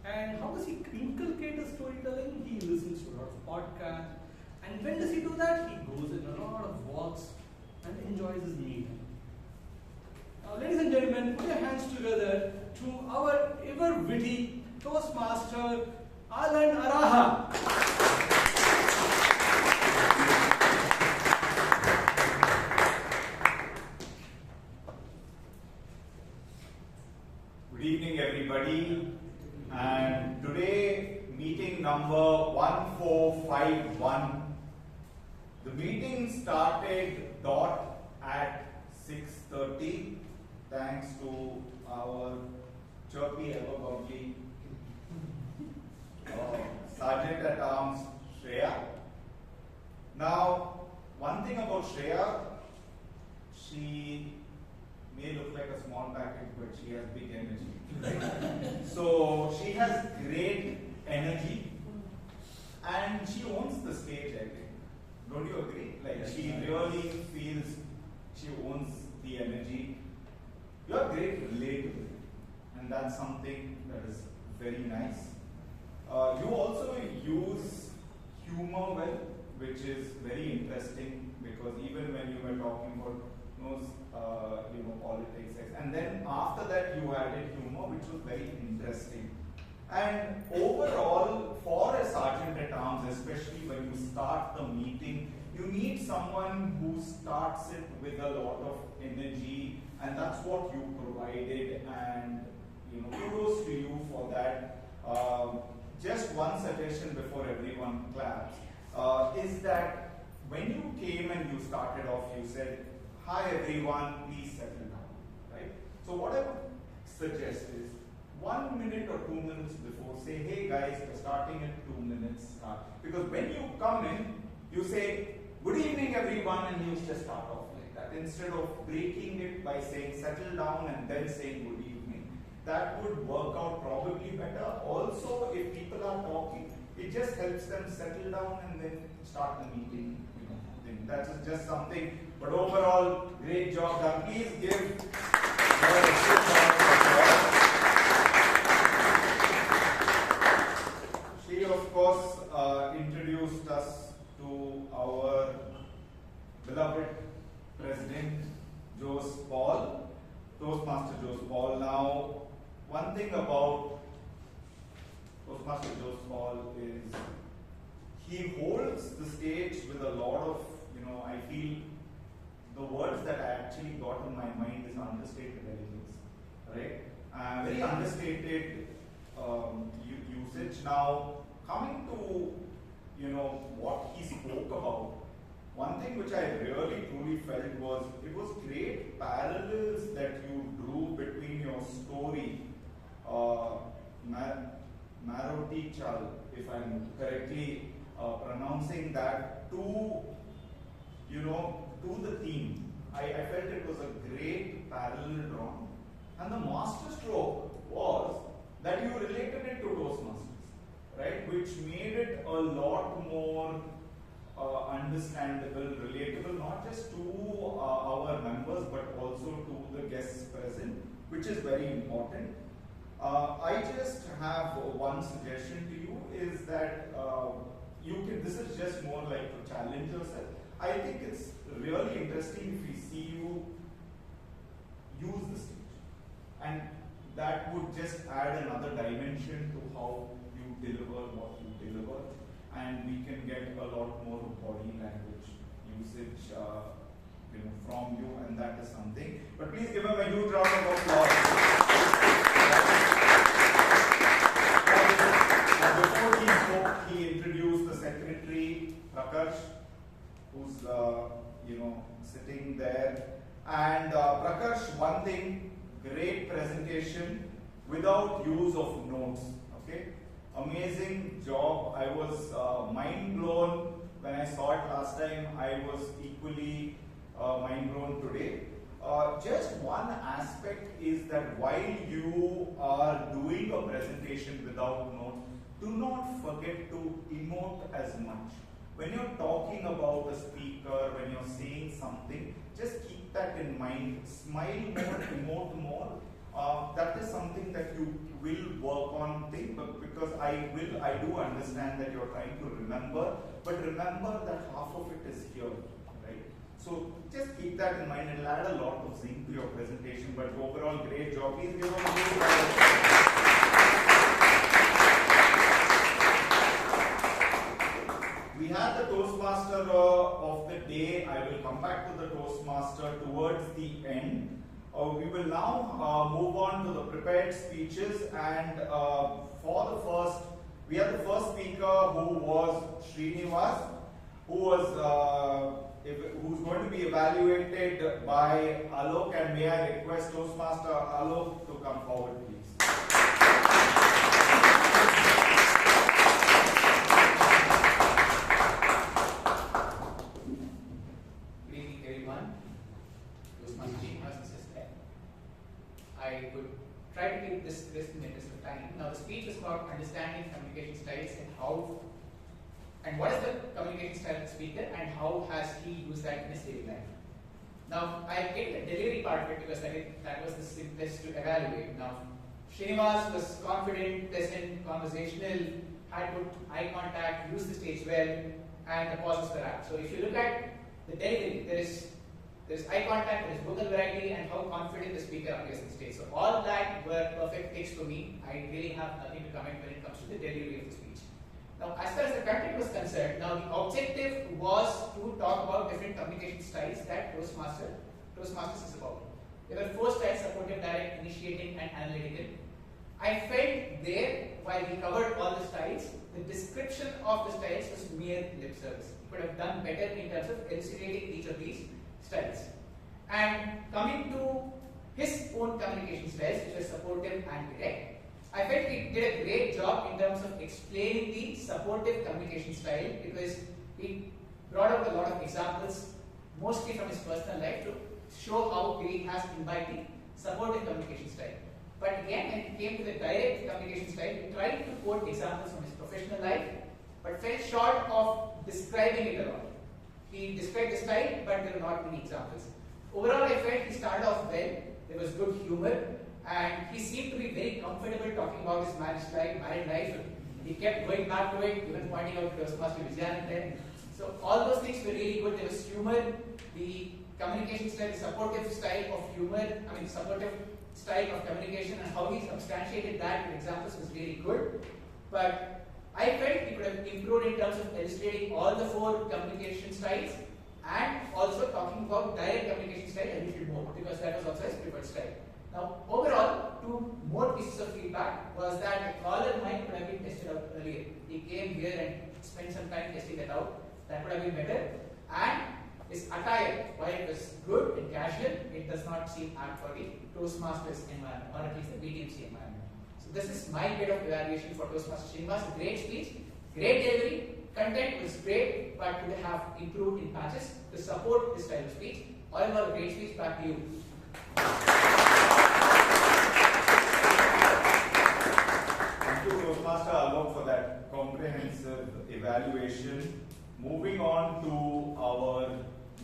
And how does he inculcate his storytelling? He listens to a lot of podcasts. And when does he do that? He goes in a lot of walks and enjoys his me time. Now, ladies and gentlemen, put your hands together to our ever witty Toastmaster, Anand Araha. Good evening, everybody. And today, meeting number 1451. The meeting started at 6:30, thanks to our chirpy, ever bubbly Sergeant at Arms, Shreya. Now, one thing about Shreya, she may look like a small package, but she has big energy. So she has great energy, and she owns the stage, I think. Don't you agree? Like, she really feels she owns the energy. You are great relatable, and that's something that is very nice. You also use humor well, which is very interesting, because even when you were talking about politics, and then after that you added humor, which was very interesting. And overall, for a sergeant at arms, especially when you start the meeting, you need someone who starts it with a lot of energy, and that's what you provided, and kudos to you for that. Just one suggestion before everyone claps, is that when you came and you started off, you said, "Hi everyone, please settle down," right? So what I would suggest is 1 minute or 2 minutes before, say, "Hey guys, we're starting at 2 minutes." Because when you come in, you say, "Good evening everyone," and you just start off like that, instead of breaking it by saying "settle down" and then saying "good evening." That would work out probably better. Also, if people are talking, it just helps them settle down and then start the meeting. That's just something. But overall, great job done. Please give her a good round of applause. She, of course, introduced us to our beloved president, Jose Paul, Toastmaster Jose Paul. Now, one thing about Toastmaster Jose Paul is he holds the stage with a lot of, I feel the words that I actually got in my mind is understated elegance, right? Very understated usage. Now, coming to, what he spoke about, one thing which I really truly felt was, it was great parallels that you drew between your story, Maroti Chal, if I'm correctly pronouncing that, to the theme. I felt it was a great parallel drawn. And the master stroke was that you related it to Toastmasters, right? Which made it a lot more understandable, relatable, not just to our members, but also to the guests present, which is very important. I just have one suggestion to you, is that this is just more like to challenge yourself. I think it's really interesting if we see you use the stage, and that would just add another dimension to how you deliver what you deliver, and we can get a lot more body language usage from you, and that is something. But please give him a huge round of applause. Before he spoke, he introduced the secretary, Prakarsh, who's sitting there. And Prakarsh, one thing, great presentation without use of notes. Okay, amazing job. I was mind blown when I saw it last time. I was equally mind blown today. Just one aspect is that while you are doing a presentation without notes, do not forget to emote as much. When you're talking about a speaker, when you're saying something, just keep that in mind. Smile more, emote more. That is something that you will work on, because I do understand that you're trying to remember, but remember that half of it is here, right? So just keep that in mind. It'll add a lot of zinc to your presentation, but overall, great job. Please give them a big round. We had the Toastmaster of the day. I will come back to the Toastmaster towards the end. We will now move on to the prepared speeches, and we had the first speaker, who was Srinivas, who's going to be evaluated by Alok, and may I request Toastmaster Alok to come forward, please. I would try to keep this in the interest of time. Now, the speech was about understanding communication styles and how, and what is the communication style of the speaker and how has he used that in his daily life. Now, I get the delivery part of it because I think that was the simplest to evaluate. Now, Srinivas was confident, pleasant, conversational, had good eye contact, used the stage well, and the pauses were apt. So, if you look at the delivery, there is eye contact, there is vocal variety, and how confident the speaker appears on stage. So, all that were perfect ticks for me. I really have nothing to comment when it comes to the delivery of the speech. Now, as far as the content was concerned, now the objective was to talk about different communication styles that Toastmasters is about. There were 4 styles: supportive, direct, initiating, and analytical. I felt there, while we covered all the styles, the description of the styles was mere lip service. We could have done better in terms of elucidating each of these styles. And coming to his own communication styles, which were supportive and direct, I felt he did a great job in terms of explaining the supportive communication style, because he brought out a lot of examples, mostly from his personal life, to show how he has imbibed the supportive communication style. But again, when it came to the direct communication style, he tried to quote examples from his professional life, but fell short of describing it a lot. He described the style, but there were not many examples. Overall, I felt he started off well. There was good humor, and he seemed to be very comfortable talking about his married life. He kept going back to it, even pointing out Toastmaster Vijayan there. So all those things were really good. There was humor, the communication style, the supportive style of humor, supportive style of communication, and how he substantiated that with examples was really good. But I felt he could have improved in terms of illustrating all the 4 communication styles, and also talking about direct communication style a little more, because that was also his preferred style. Now, overall, 2 more pieces of feedback was that the collar mic could have been tested out earlier. He came here and spent some time testing that out. That would have been better. And his attire, while it was good and casual, it does not seem apt for the Toastmasters environment, or at least the BTMC environment. So this is my bit of evaluation for Toastmaster Srinivas. Great speech, great delivery, content was great, but could have improved in patches to support this style of speech. All in all, a great speech. Back to you. Thank you, Toastmaster Alok, for that comprehensive evaluation. Moving on to our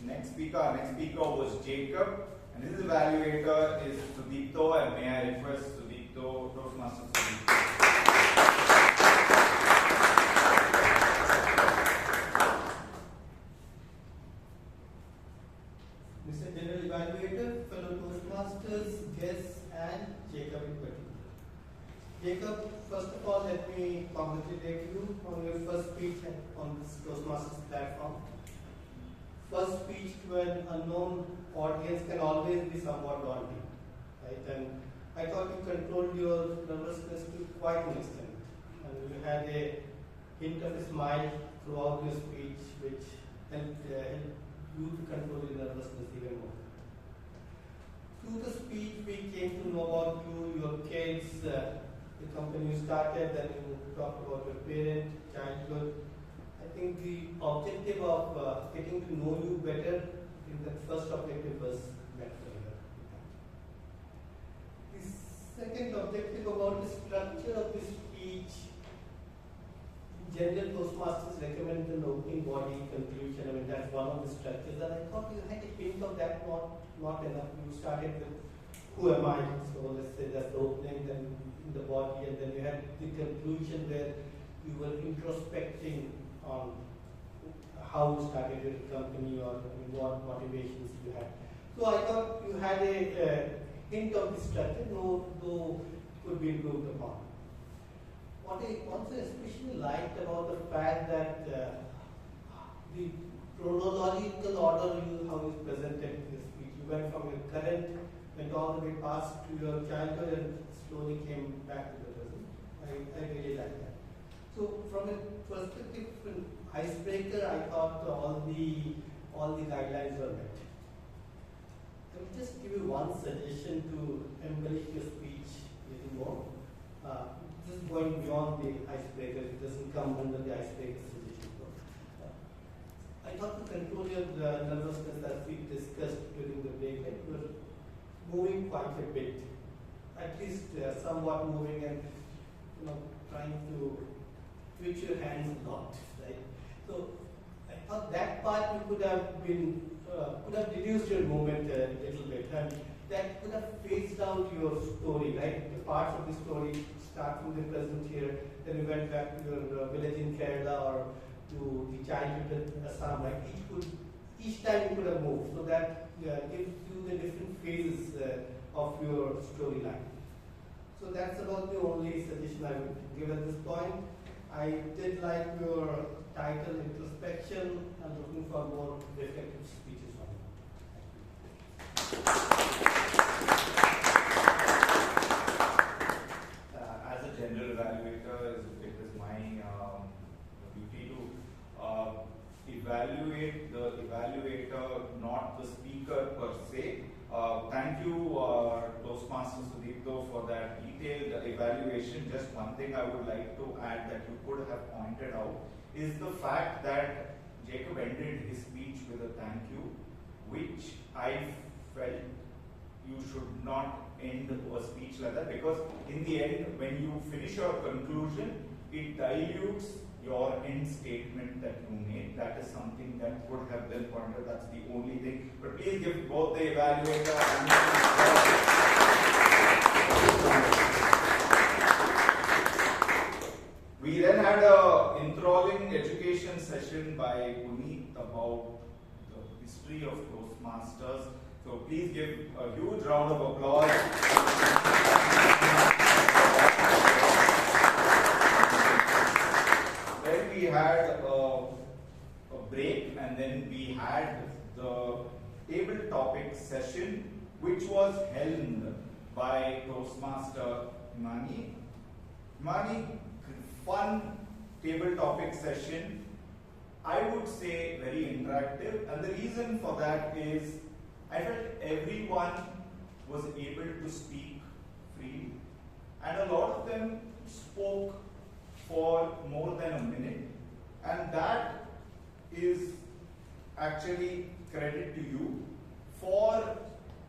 next speaker. Our next speaker was Jacob, and his evaluator is Sudipto, and may I request Sudipto, Toastmaster Sudipto. Mr. General Evaluator, fellow Toastmasters, guests, and Jacob in particular. Jacob, first of all, let me congratulate you on your first speech on this Toastmasters platform. First speech to an unknown audience can always be somewhat daunting, right? And I thought you controlled your nervousness to quite an extent. And you had a hint of a smile throughout your speech, which helped you to control your nervousness even more. Through the speech, we came to know about you, your kids, the company you started, then you talked about your parent, childhood. I think the objective of getting to know you better, I think that first objective was met for you. The second objective about the structure of the speech, general Toastmasters recommend an opening body conclusion. That's one of the structures, and I thought you had a hint of that, not enough. You started with who am I? So let's say that's the opening, then in the body, and then you had the conclusion where you were introspecting on how you started your company or what motivations you had. So I thought you had a hint of the structure, though could be improved upon. What I also especially liked about the fact that the chronological order how you presented the speech. You went from your current, went all the way past to your childhood and slowly came back to the present. I really like that. So from a perspective, an icebreaker, I thought all the guidelines were met. I will just give you one suggestion to embellish your speech a little more. This is going beyond the icebreaker, it doesn't come under the icebreaker suggestion. I thought to control your nervousness, as we discussed during the break, that you were moving quite a bit. at least somewhat moving and trying to twitch your hands a lot, right? So I thought that part you could have been could have reduced your movement a little bit, and that could have phased out your story, right? The parts of the story start from the present here, then you went back to your village in Kerala or to the childhood in Assam, right? Each time you could have moved, so that gives you the different phases of your storyline. So that's about the only suggestion I would give at this point. I did like your title, Introspection. I'm looking for more reflective speeches on it. As a general evaluator, it is my duty to evaluate the evaluator, not the speaker per se. Thank you, Toastmaster Pradeep, for that detailed evaluation. Just one thing I would like to add that you could have pointed out is the fact that Jacob ended his speech with a thank you, which I felt you should not end a speech like that, because in the end, when you finish your conclusion, it dilutes your end statement that you made. That is something that could have been pointed. That's the only thing. But please give both the evaluator and we then had an enthralling education session by Puneeth about the history of Toastmasters. So please give a huge round of applause. Then we had a break, and then we had the table topic session, which was held by Toastmaster Himani. Himani, fun table topic session. I would say very interactive, and the reason for that is I felt everyone was able to speak freely, and a lot of them spoke for more than a minute, and that is actually credit to you for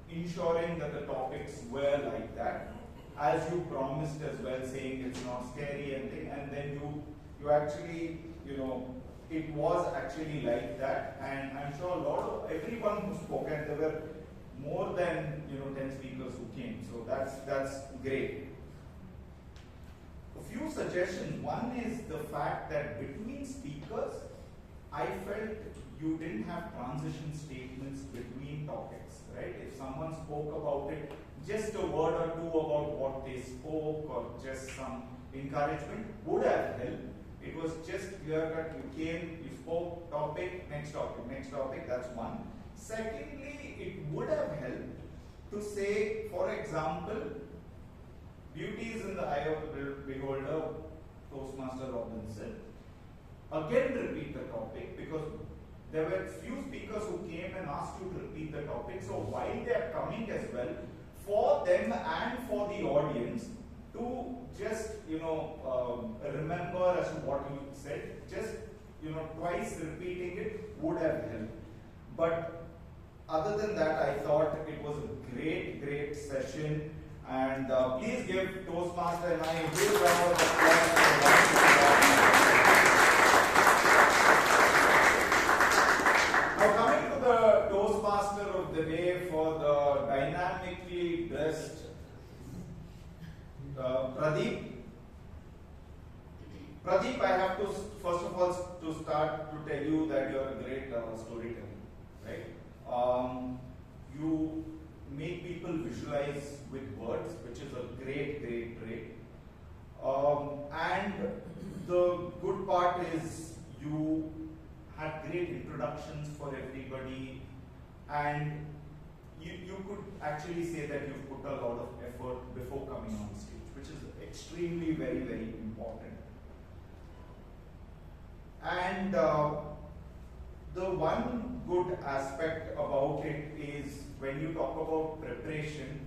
ensuring that the topics were like that, as you promised as well, saying it's not scary and then you actually, it was actually like that, and I'm sure a lot of everyone who spoke, and there were more than 10 speakers who came, so that's great. A few suggestions. One is the fact that between speakers, I felt you didn't have transition statements between topics, right? If someone spoke about it, just a word or two about what they spoke or just some encouragement would have helped. It was just clear that you came, you spoke, topic, next topic, that's one. Secondly, it would have helped to say, for example, beauty is in the eye of the beholder, Toastmaster Robinson. Again repeat the topic, because there were few speakers who came and asked you to repeat the topic. So while they are coming as well, for them and for the audience to just remember as to what you said, just twice repeating it would have helped. But other than that, I thought it was a great session, and please give Toastmaster and I a huge round of applause. Now coming to the Toastmaster of the day for the dynamically dressed Pradeep. Pradeep, I have to first of all to start to tell you that you are a great storyteller, right? You make people visualize with words, which is a great trait. And the good part is you had great introductions for everybody, and you could actually say that you've put a lot of effort before coming on stage, which is extremely very important. And the one good aspect about it is when you talk about preparation,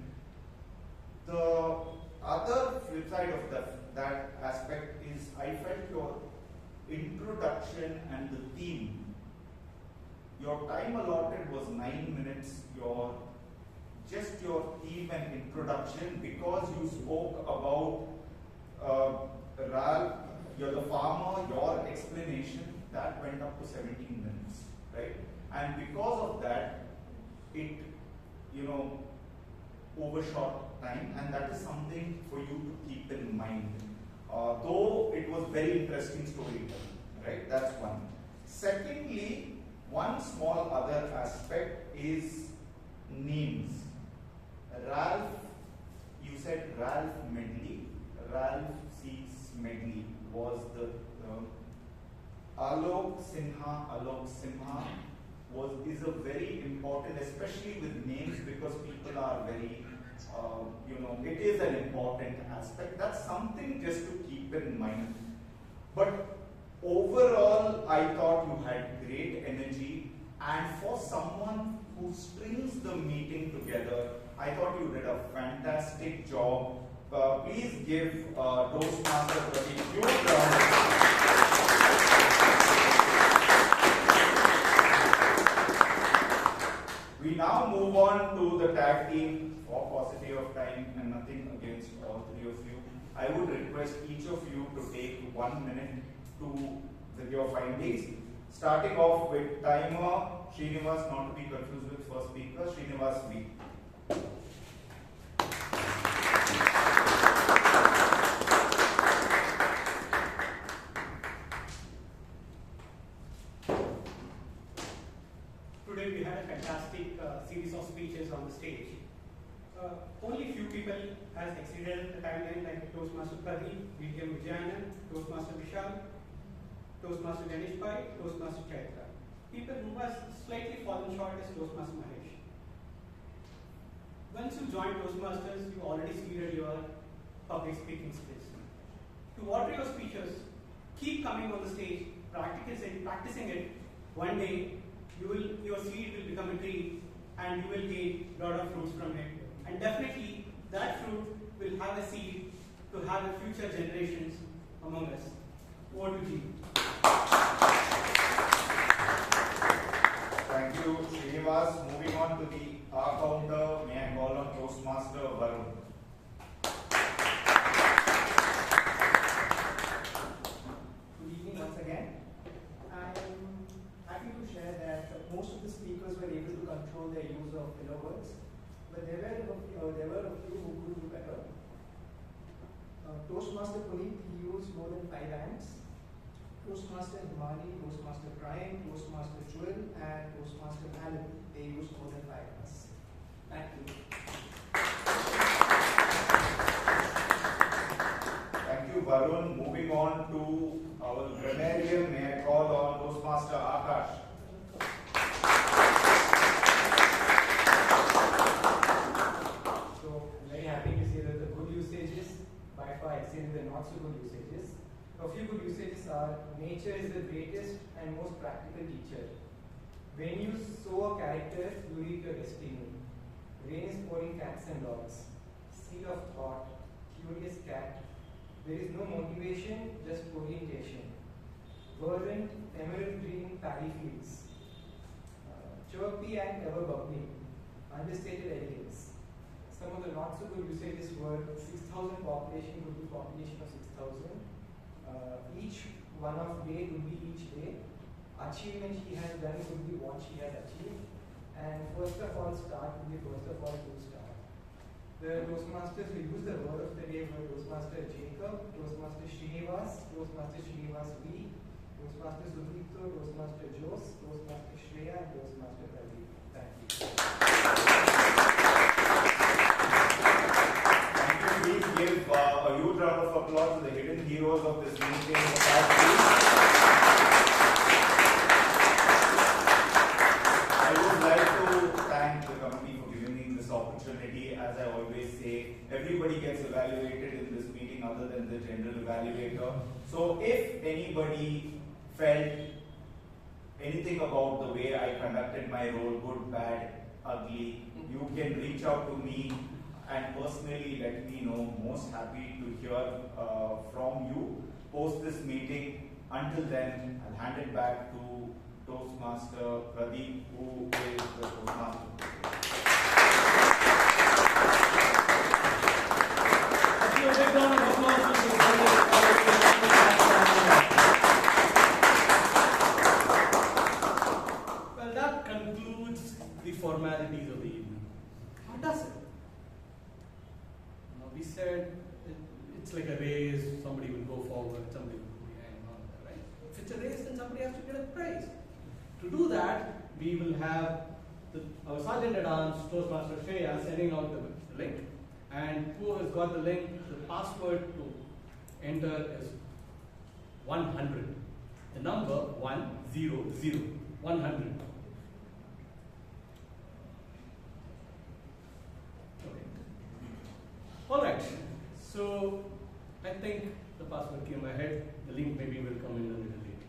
the other flip side of that aspect is I felt your introduction and the theme, your time allotted was 9 minutes, your theme an introduction because you spoke about Ralph, you're the farmer, your explanation, that went up to 17 minutes, right? And because of that, it, overshot time, and that is something for you to keep in mind. Though it was very interesting storytelling, right? That's one. Secondly, one small other aspect is names. Ralph, you said Ralph Medley. Ralph C. Medley was the Alok Sinha is a very important, especially with names, because people are very, it is an important aspect. That's something just to keep in mind. But overall, I thought you had great energy, and for someone who strings the meeting together, I thought you did a fantastic job. Please give Toastmaster Pradeep a huge round. We now move on to the tag team for paucity of time and nothing against all three of you. I would request each of you to take 1 minute with your findings. Starting off with timer, Srinivas, not to be confused with first speaker, Srinivas V. Today we had a fantastic series of speeches on the stage. Only few people has exceeded the timeline, like Toastmaster Pradeep, Vijayan, Toastmaster Vishal, Toastmaster Ganeshbhai, Toastmaster Chaitra. People who has slightly fallen short is Toastmaster Mahesh. Once you join Toastmasters, you already seeded your public speaking skills. To water your speeches, keep coming on the stage, practicing it. One day, your seed will become a tree, and you will gain a lot of fruits from it. And definitely, that fruit will have a seed to have the future generations among us. Over to you. Thank you, Srinivas. Moving on to the R counter, may I call on Toastmaster Varun. Good evening once again. I'm happy to share that most of the speakers were able to control their use of filler words, but there were a few who could do better. Toastmaster Puneeth, he used more than 5 hands. Toastmaster Himani, Toastmaster Bryan, Toastmaster Joel, and Toastmaster Anand, they used more than 5 hands. Thank you. Thank you, Varun. Moving on to our grammarian, may I call on Toastmaster Akash. So, I'm very happy to say that the good usages by far exceed the not so good usages. A few good usages are: nature is the greatest and most practical teacher. When you sow a character, you reap your destiny. Rain is pouring cats and dogs. Seal of thought, curious cat. There is no motivation, just orientation. Verdant, emerald green paddy fields. Chirpy and ever bubbling. Understated elegance. Some of the not so good usages were 6,000 population would be population of 6,000. Each one of day would be each day. Achievement she has done would be what she has achieved. And first of all start would be first of all to start. The Toastmasters who use the word of the day were Toastmaster Jacob, Toastmaster Srinivas, Toastmaster Srinivas V, Toastmaster Sudipto, Toastmaster Jose, Toastmaster Shreya, and Toastmaster Pradeep. Thank you. Please give a huge round of applause to the hidden heroes of this meeting. I would like to thank the company for giving me this opportunity. As I always say, everybody gets evaluated in this meeting other than the general evaluator. So if anybody felt anything about the way I conducted my role, good, bad, ugly, you can reach out to me and personally let me know. Most happy to hear from you post this meeting. Until then, I'll hand it back to Toastmaster Pradeep, who is the Toastmaster. said it's like a race, somebody will go forward, somebody will go behind, and all that, right? If it's a race, then somebody has to get a prize. To do that, we will have our Sergeant at Arms, Toastmaster Shreya, sending out the link. And who has got the link, the password to enter is 100. The number 100. 100. Alright, so I think the password came ahead. The link maybe will come in a little late.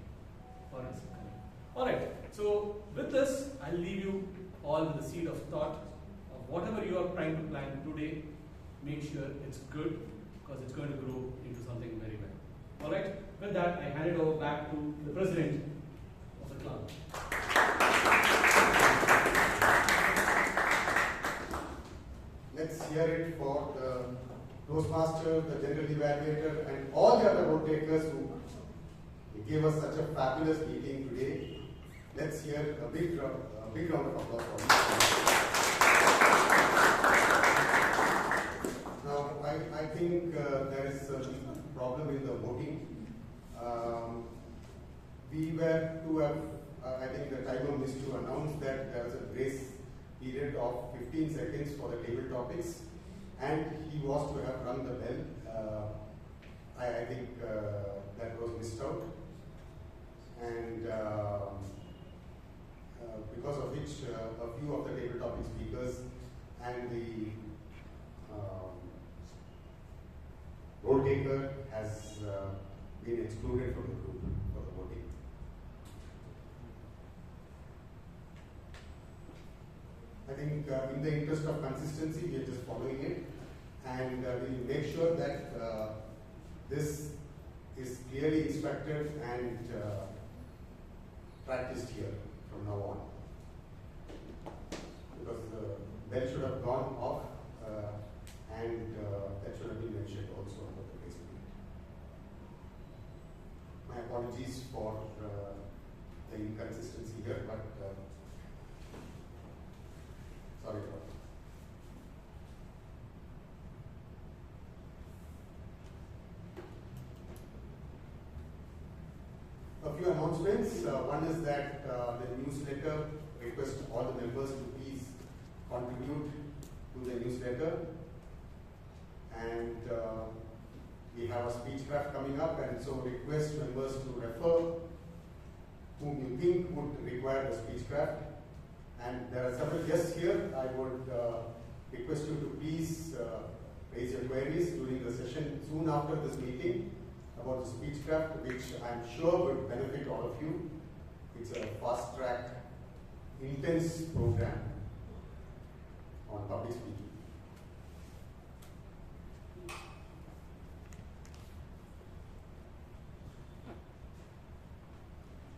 Alright, so with this, I'll leave you all with the seed of thought of whatever you are trying to plan today. Make sure it's good because it's going to grow into something very well. Alright, with that, I hand it over back to the president of the club. Let's hear it for the Toastmaster, the General Evaluator, and all the other road takers who gave us such a fabulous meeting today. Let's hear a big round of applause for them. Now, I think there is a problem in the voting. We were to have, I think the timer missed to announce that there was a grace period of 15 seconds for the table topics, and he was to have rung the bell. I think that was missed out, and because of which a few of the table topic speakers and the road taker has been excluded from the group for the voting. I think in the interest of consistency, we are just following it, and we'll make sure that this is clearly instructed and practiced here from now on. Because the bell should have gone off and that should have been mentioned also about the grace period. My apologies for the inconsistency here, but sorry about that. A few announcements. One is that the newsletter, request all the members to please contribute to the newsletter. And we have a speech craft coming up, and so request members to refer whom you think would require the speech craft. And there are several guests here. I would request you to please raise your queries during the session soon after this meeting about the speech craft, which I'm sure would benefit all of you. It's a fast track, intense program on public speaking.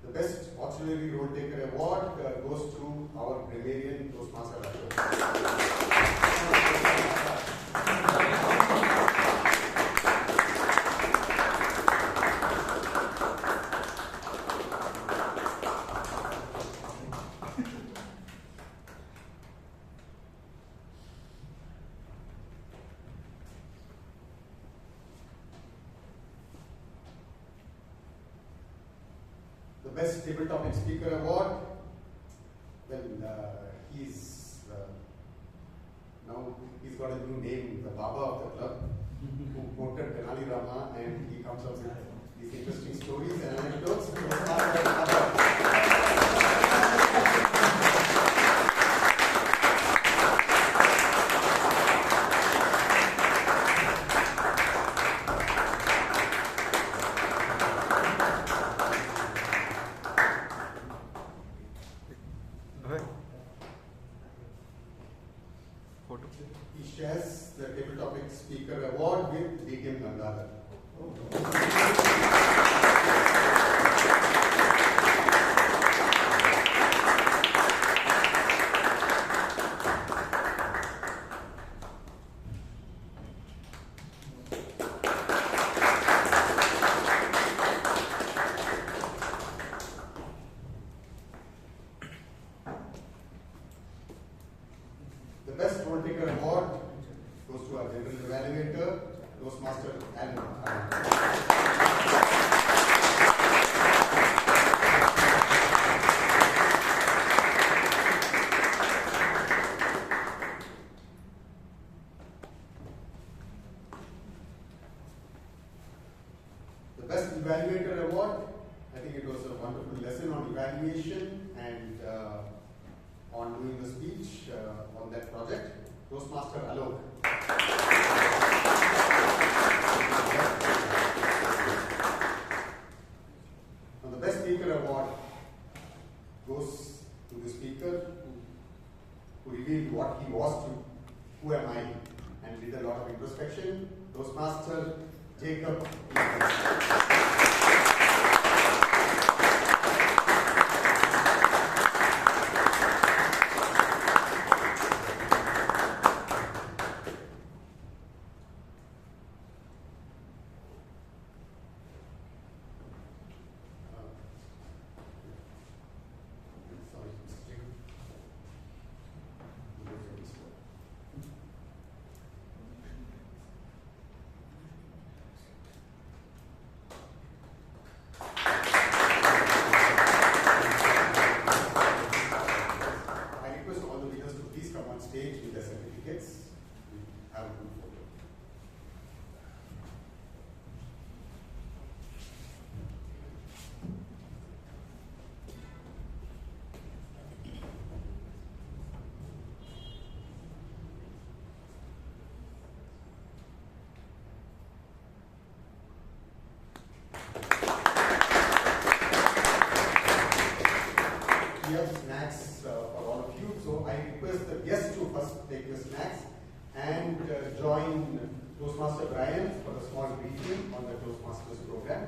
The Best Auxiliary Road Taker Award goes to our grammarian Toastmaster Abhay. Best Table Topic Speaker Award. Well, he's got a new name, the Baba of the club, who quoted Tenali Rama, and he comes up with these interesting stories and anecdotes. He shares the Table Topic Speaker Award with Gangaadhar. The Best Road Taker Award goes to Abhay. general evaluator, Toastmaster Anand. The Best Evaluator Award, I think it was a wonderful lesson on evaluation and on doing the speech on that project. Toastmaster Alok. Now the Best Speaker Award goes to the speaker who revealed what he was to, who am I, and did a lot of introspection. Toastmaster Jacob. Snacks for all of you. So I request the guests to first take the snacks and join Toastmaster Bryan for a small briefing on the Toastmasters program.